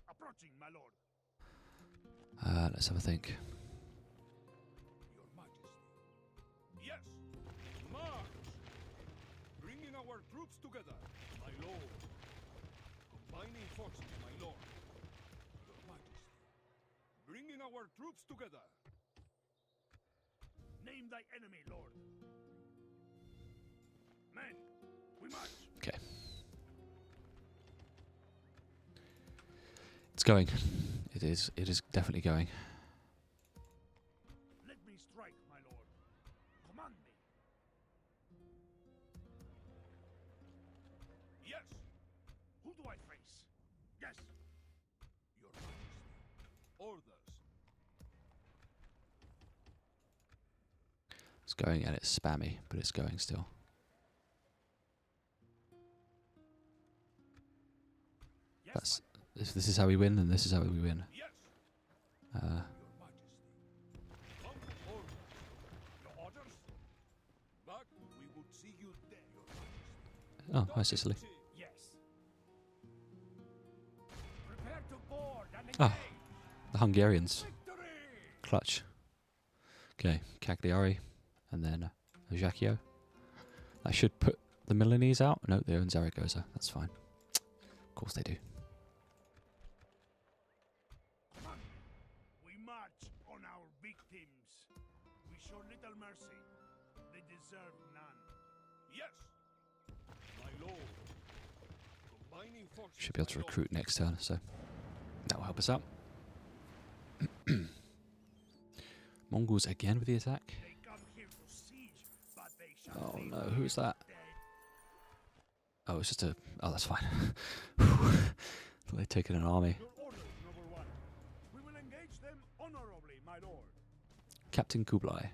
Approaching, my lord. let's have a think. Your Majesty. Yes. March. Bringing our troops together, my lord. Combining forces, my lord. Your Majesty. Bringing our troops together. Name thy enemy, lord. Men, we march. Okay. It's going. It is definitely going. Let me strike, my lord. Command me. Yes. Who do I face? Yes. Your Majesty. Orders. It's going and it's spammy, but it's going still. Yes, That's if this is how we win, then this is how we win. Yes. Uh, Your Majesty. On orders. your orders? Back, we would see you dead, Your Majesty. oh, hi Sicily. Yes. Prepare to board and engage! Ah, the Hungarians. Victory! Clutch. Okay, Cagliari, and then Ajaccio. I should put the Milanese out. No, they own Zaragoza. That's fine. Of course they do. Command me. We march on our victims. We show little mercy. They deserve none. Yes. My lord. Combining forces. Should be able to my lord. recruit next turn, so that will help us out. Mongols again with the attack. They come here to siege, but they shall Oh leave no, who's that? dead. Oh, it's just a... Oh, that's fine. Thought they'd taken an army. Your orders, noble one. We will engage them honorably, my lord. Captain Kublai.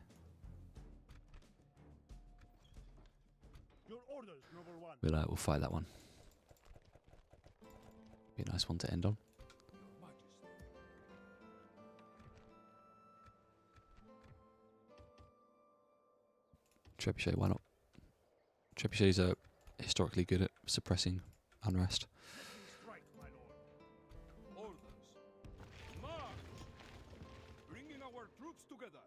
Your orders, noble one. We'll fight that one. Be a nice one to end on. Your Majesty. Trebuchet, why not? Trebuchets are historically good at suppressing unrest. Let me strike, my lord. Orders. March. Bringing our troops together.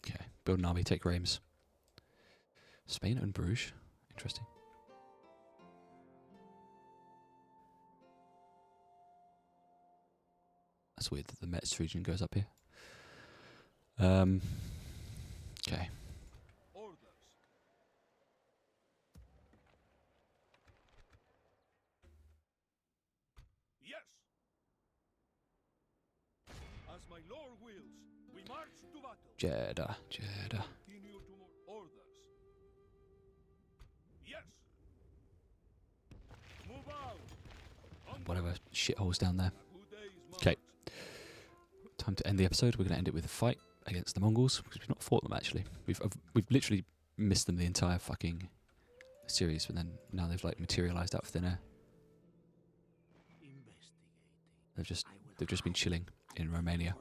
Okay, build an army, take Reims. Spain and Bruges. Interesting. That's weird that the Metz region goes up here. Okay. Orders. Yes. As my lord wills, we march to battle. Jeddah. Continue to more orders. Yes. Move out. Onward. Whatever shitholes down there. A good day's Okay. march. Time to end the episode. We're going to end it with a fight against the Mongols because we've not fought them actually. We've literally missed them the entire fucking series, but then now they've like materialized out of thin air. They've just been chilling in Romania,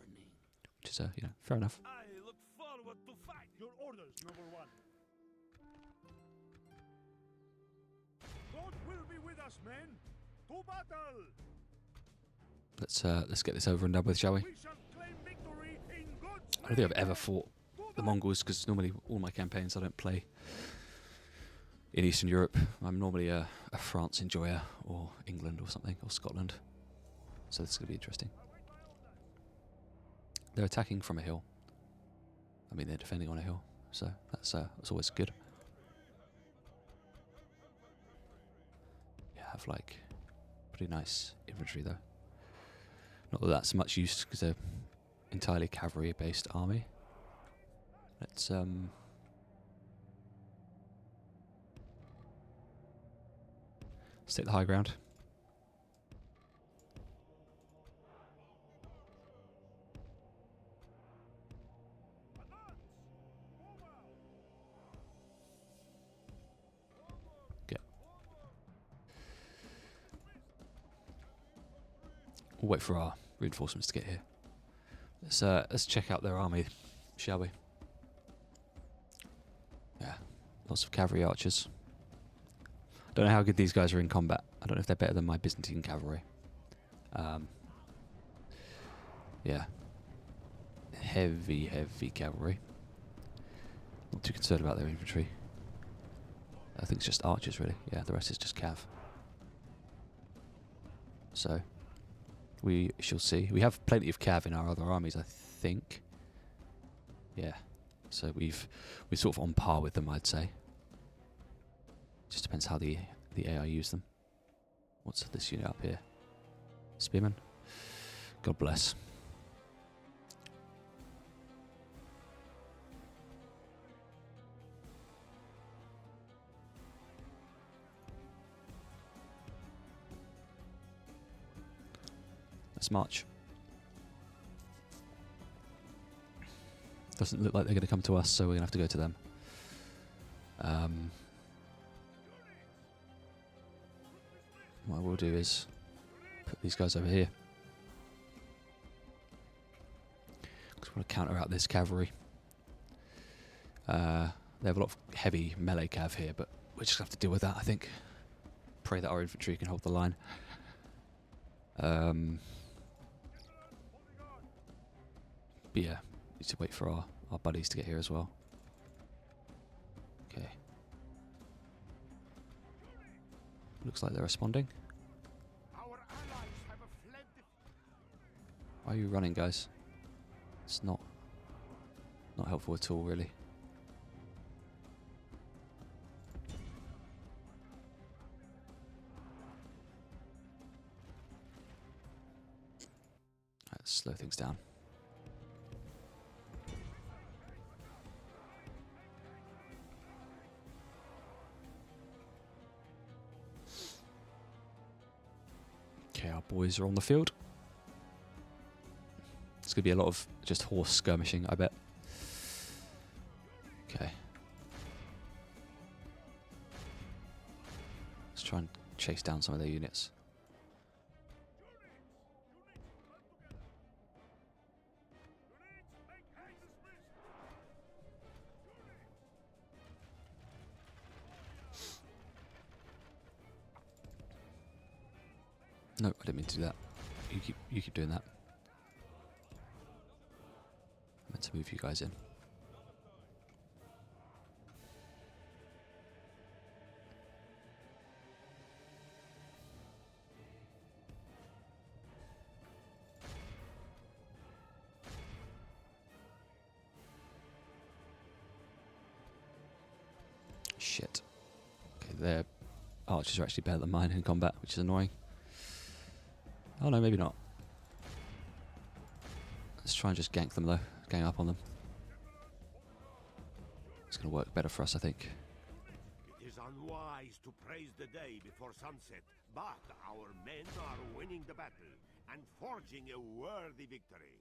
which is fair enough. I look forward to fight. Your orders, noble one. God will be with us, men. To battle. Let's get this over and done with, shall we? We shall claim victory in God's I don't think I've name. ever fought To the Mongols because normally all my campaigns I don't play in Eastern Europe. I'm normally a France enjoyer or England or something or Scotland. So this is going to be interesting. They're attacking from a hill. I mean, they're defending on a hill, so that's always good. Yeah, have like pretty nice infantry though. Not that that's much use because they're entirely cavalry-based army. Let's take the high ground. Okay. We'll wait for our reinforcements to get here. Let's check out their army, shall we? Yeah, lots of cavalry archers. Don't know how good these guys are in combat. I don't know if they're better than my Byzantine cavalry. Yeah. Heavy cavalry. Not too concerned about their infantry. I think it's just archers, really. Yeah, the rest is just cav. So, we shall see. We have plenty of cav in our other armies, I think. Yeah. So we're sort of on par with them, I'd say. Just depends how the AI use them. What's this unit up here? Spearman. God bless. Let's march. Doesn't look like they're going to come to us, so we're going to have to go to them. What we'll do is put these guys over here. Because we want to counter out this cavalry. They have a lot of heavy melee cav here, but we just have to deal with that, I think. Pray that our infantry can hold the line. But yeah, need to wait for our buddies to get here as well. Okay. Looks like they're responding. Our allies have fled. Why are you running, guys? It's not helpful at all, really. Let's slow things down. Okay, our boys are on the field. It's going to be a lot of just horse skirmishing, I bet. Okay. Let's try and chase down some of their units. No, I didn't mean to do that. You keep doing that. I meant to move you guys in. Shit. Okay, their archers are actually better than mine in combat, which is annoying. Oh no, maybe not. Let's try and just gank them though. Gang up on them. It's going to work better for us, I think. It is unwise to praise the day before sunset, but our men are winning the battle and forging a worthy victory.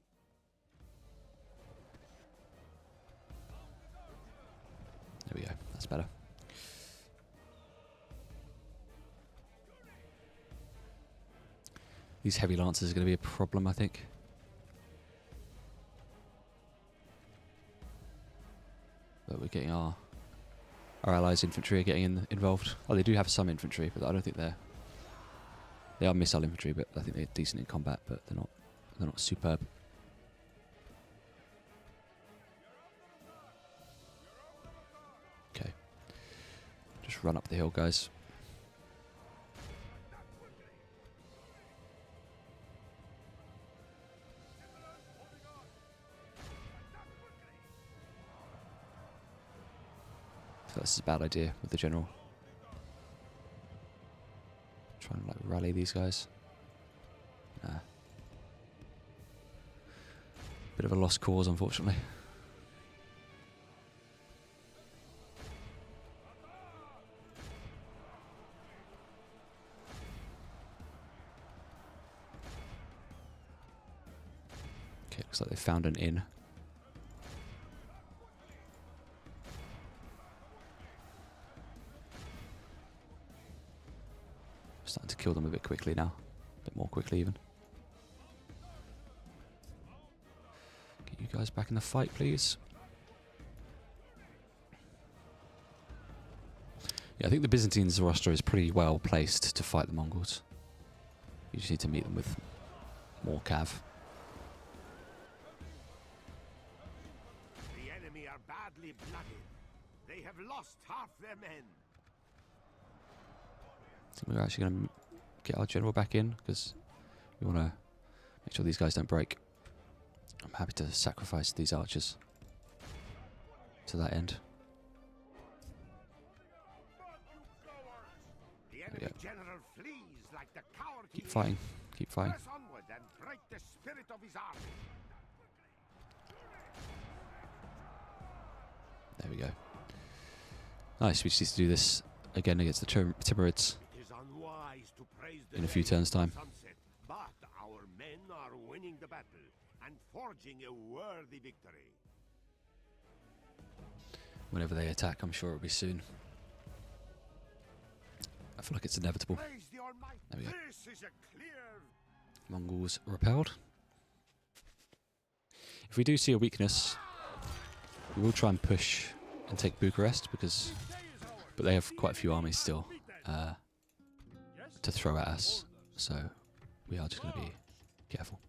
There we go. That's better. These heavy lancers are going to be a problem, I think. But we're getting our allies' infantry are getting involved. Oh, they do have some infantry, but I don't think they are missile infantry. But I think they're decent in combat, but they're not superb. Okay, just run up the hill, guys. So this is a bad idea with the general. Trying to like rally these guys. Nah. Bit of a lost cause, unfortunately. Okay, looks like they found an inn. Starting to kill them a bit quickly now. A bit more quickly even. Get you guys back in the fight, please. Yeah, I think the Byzantines' roster is pretty well placed to fight the Mongols. You just need to meet them with more cav. The enemy are badly blooded. They have lost half their men. I think we're actually going to get our general back in because we want to make sure these guys don't break. I'm happy to sacrifice these archers to that end. The enemy general flees like the coward he Keep fighting. is. Keep fighting. Press onward and break the spirit of his army. There we go. Nice, we just need to do this again against the Timurids It is unwise to praise the in a few day turns' time. sunset, but our men are winning the battle and forging a worthy victory. Whenever they attack, I'm sure it'll be soon. I feel like it's inevitable. Praise the Almighty. There we go. This is a clear. Mongols repelled. If we do see a weakness, we will try and push and take Bucharest because, but they have quite a few armies still to throw at us. So we are just going to be careful,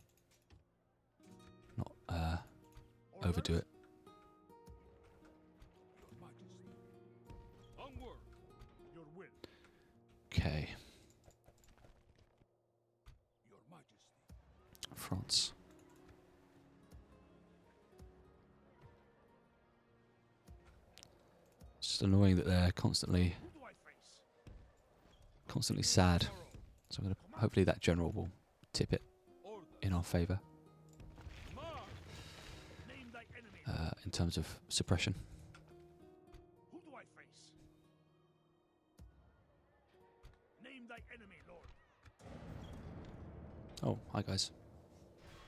not overdo it. Onward. Your will, Okay, Your Majesty. France. It's just annoying that they're constantly Who do I face? sad. So I'm gonna, hopefully that general will tip it Order. in our favour March. Name thy enemy. in terms of suppression. Who do I face? Name thy enemy, Lord. Oh, hi guys.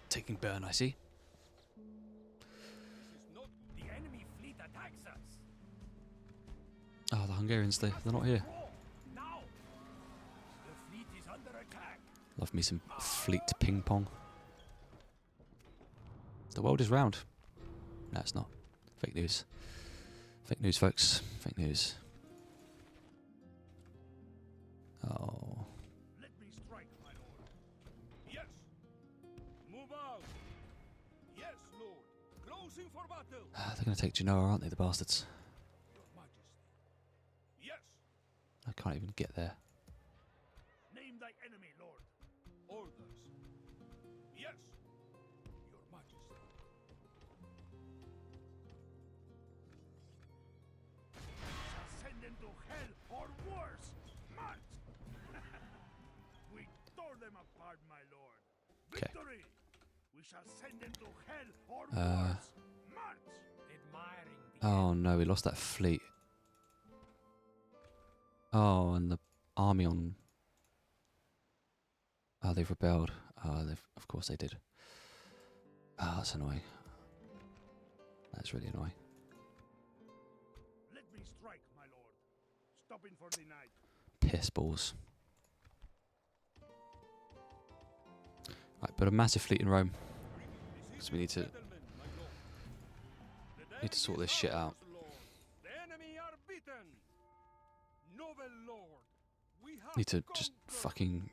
Taking burn, I see. This is not The enemy fleet attacks us. Oh, the Hungarians, they're not here. Draw, now. The fleet is under attack. Love me some fleet ping pong. The world is round. No, it's not. Fake news. Fake news, folks. Fake news. Oh. Let me strike, my lord. Yes. Move out. Yes, Lord. Closing for battle. They're going to take Genoa, aren't they, the bastards? Your Majesty. Yes. I can't even get there. Name thy enemy, Lord. Orders. Yes. Your Majesty. Shall send them to hell or worse. March! We tore them apart, my lord. 'Kay. Victory! We shall send them to hell or Uh. worse. March! Admiring the Oh no, we lost that fleet. Oh, and the army on... Oh, they've rebelled. Oh, of course they did. Oh, that's annoying. That's really annoying. Let me strike, my lord. Stopping for the night. Piss balls. Right, but a massive fleet in Rome. So we need to sort this shit out. The enemy are beaten. Noble Lord, we have Need to just fucking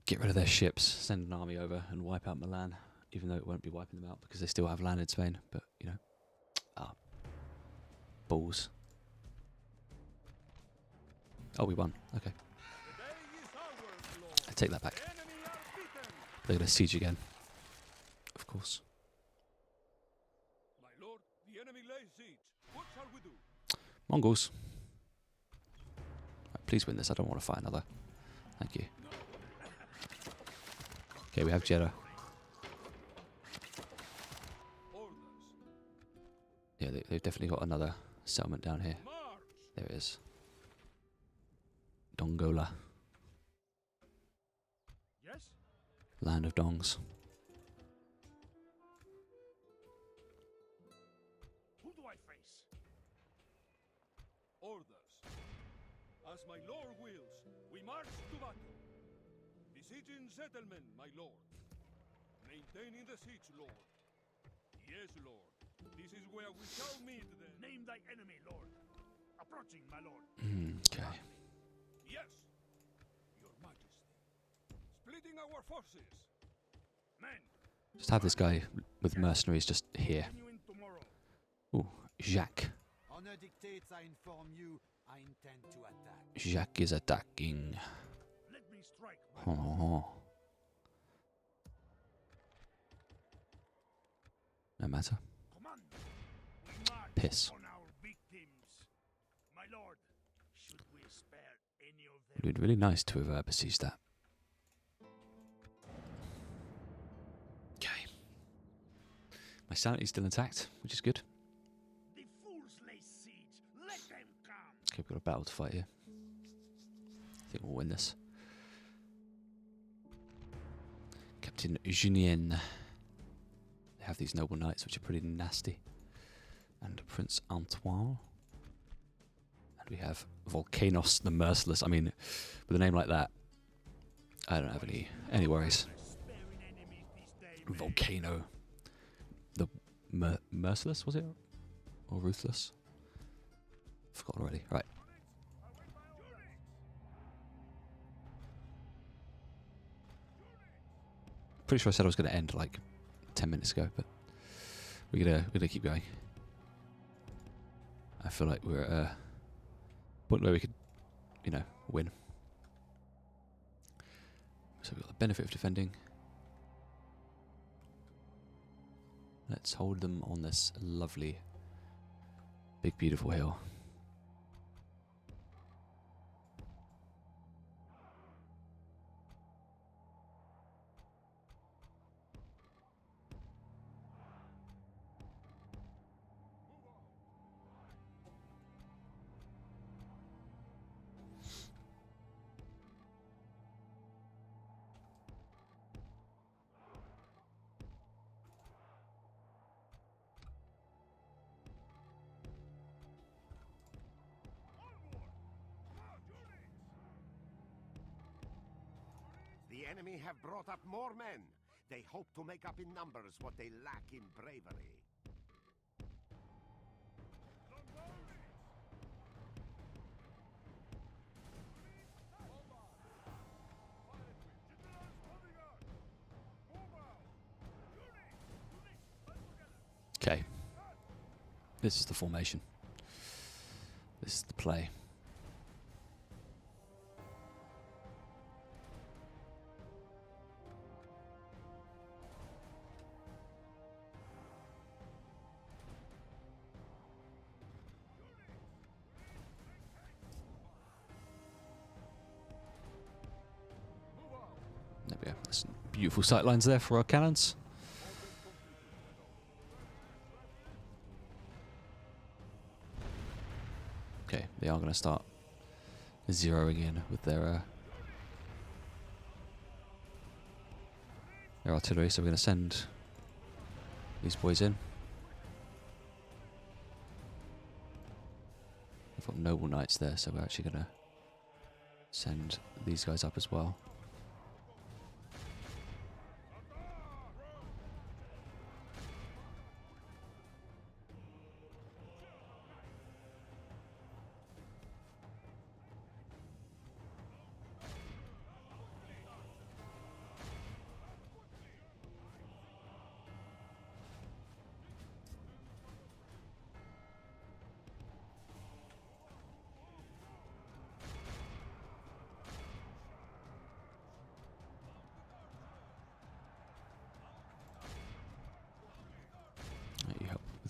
get rid of their ships, send an army over and wipe out Milan, even though it won't be wiping them out because they still have land in Spain, but you know. Balls. Oh, we won. Okay. The day is ours, Lord. I take that back. The enemy are beaten. They're going to siege again. Of course. My lord, The enemy lays siege. What shall we do? Mongols. Right, please win this. I don't want to fight another. Thank you. Okay, we have Jeddah. Orders. Yeah, they've definitely got another settlement down here. March! There it is. Dongola. Yes? Land of Dongs. Who do I face? Orders. As my lord wills, we march to battle. Besieging settlement, my lord. Maintaining the siege, lord. Yes, lord. This is where we shall meet then. Name thy enemy, Lord. Approaching, my lord. Okay. Yes, your majesty. Splitting our forces. Men, Just have this guy with mercenaries just here. continuing tomorrow. Ooh, Jacques. Honor dictates I inform you I intend to attack. Jacques is attacking. Let me strike, my Oh. No matter. command. We march Piss. on our victims. My lord, should we spare any of It them? would be really nice to have besieged that. Okay. My sanity's still intact, which is good. The fools lay siege. Let them come. Okay, we've got a battle to fight here. I think we'll win this. Captain Junien. They have these noble knights, which are pretty nasty. And Prince Antoine. And we have Volcanos the Merciless. I mean, with a name like that, I don't have any worries. Sparing enemies this day, men. Volcano. The Merciless, was it? Or Ruthless? Forgotten already. Right. Pretty sure I said I was going to end like 10 minutes ago, but we're gonna keep going. I feel like we're at a point where we could, win. So we've got the benefit of defending. Let's hold them on this lovely, big, beautiful hill. The enemy have brought up more men. They hope to make up in numbers what they lack in bravery. Okay. This is the formation. This is the play. There we go. There's some beautiful sight lines there for our cannons. Okay, they are going to start zeroing in with their artillery, so we're going to send these boys in. We've got noble knights there, so we're actually going to send these guys up as well.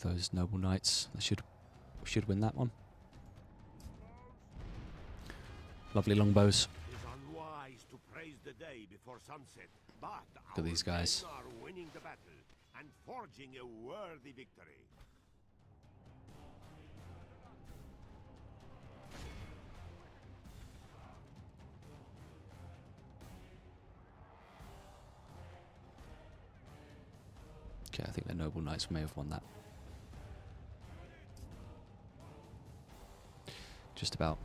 those noble knights. That should win that one. Lovely longbows. It is unwise to praise the day before sunset, but Look at these guys. men are winning the battle and forging a worthy victory. Okay, I think the noble knights may have won that. Just about.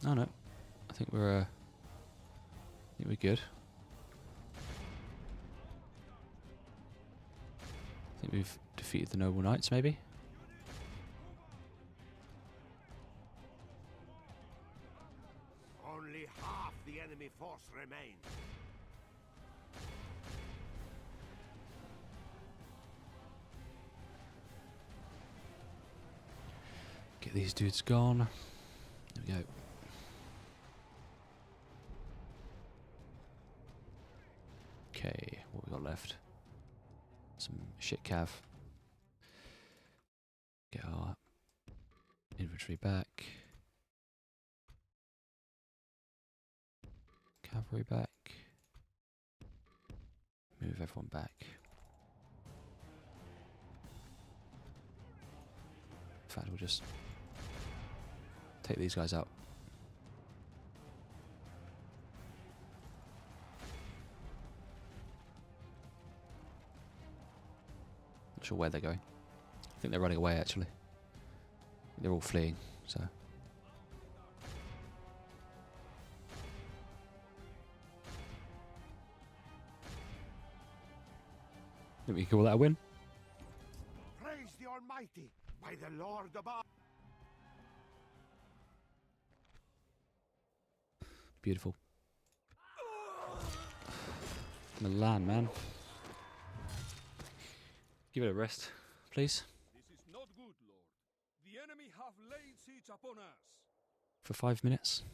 Oh no, I think we're good. I think we've defeated the noble knights, maybe. Only half the enemy force remains. Get these dudes gone. There we go. Okay, what we got left? Some shit cav. Get our inventory back. Cavalry back. Move everyone back. In fact, we'll just take these guys out. Not sure where they're going. I think they're running away, actually. They're all fleeing, so. Think we can call that a win? Praise the Almighty by the Lord above. Beautiful. Milan, man. Give it a rest, please. This is not good, Lord. The enemy have laid siege upon us. For 5 minutes.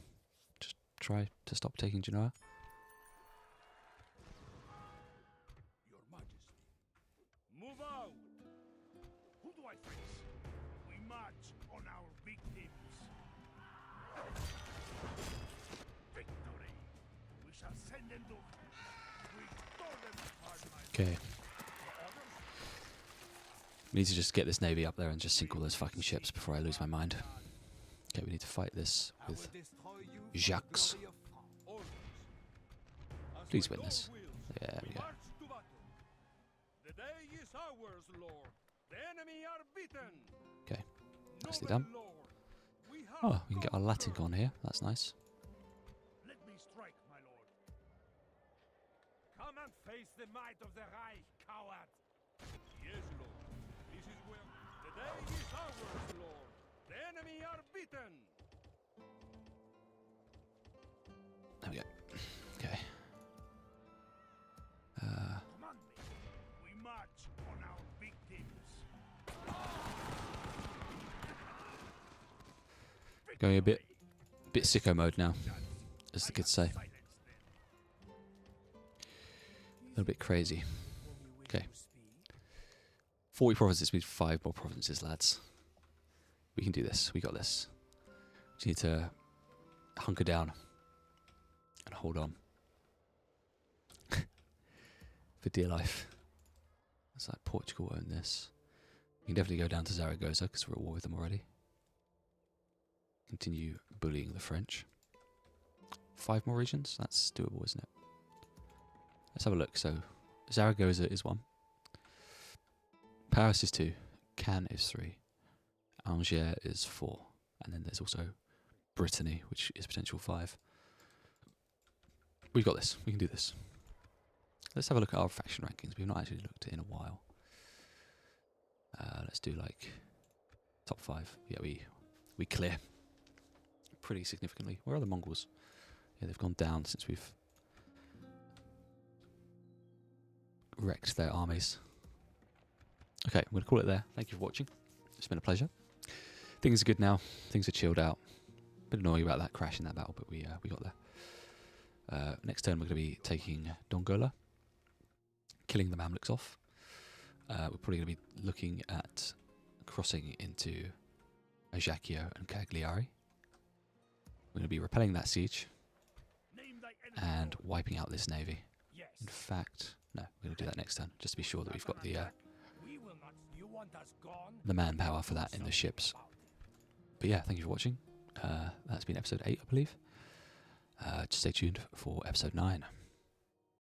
Just try to stop taking Genoa. Your Majesty. Move out! Who do I face? We march on our victims. Victory! We shall send them to... We tore them apart, my lord. Okay. We need to just get this navy up there and just sink all those fucking ships before I lose my mind. Okay, we need to fight this I will with destroy you for the Jacques. glory of France. Orders. As Please my win this. Lord wills, Yeah, there we go. march to battle. The day is ours, Lord. The enemy are beaten. Okay, nicely Noble done. Lord, we have Oh, we can get our Latin conquered. gone here. That's nice. Let me strike, my lord. Come and face the might of the Reich, coward! Yes, Lord. This is where the day is ours, Lord. The enemy are beaten. There we go. Okay. Command me. We march on our victims. Going a bit sicko mode now, as the kids say. Silence them. A little bit crazy. Okay. 40 provinces means 5 more provinces, lads. We can do this. We got this. Just need to hunker down and hold on for dear life. It's like Portugal own this. We can definitely go down to Zaragoza because we're at war with them already. Continue bullying the French. 5 more regions? That's doable, isn't it? Let's have a look. So, Zaragoza is 1. Paris is 2. Cannes is 3. Angers is 4. And then there's also Brittany, which is potential 5. We've got this. We can do this. Let's have a look at our faction rankings. We've not actually looked at it in a while. Let's do like top 5. Yeah, we clear pretty significantly. Where are the Mongols? Yeah, they've gone down since we've wrecked their armies. Okay, I'm going to call it there. Thank you for watching. It's been a pleasure. Things are good now. Things are chilled out. Bit annoying about that crash in that battle, but we got there. Next turn we're going to be taking Dongola, killing the Mamluks off. We're probably going to be looking at crossing into Ajaccio and Cagliari. We're going to be repelling that siege Name thy enemy, and Lord. wiping out this navy. Yes. In fact, no, we're going to do that next turn, just to be sure that we've got the We will not. You want us gone? manpower for that in the ships. But yeah, thank you for watching. That's been episode 8, I believe. Just stay tuned for episode 9.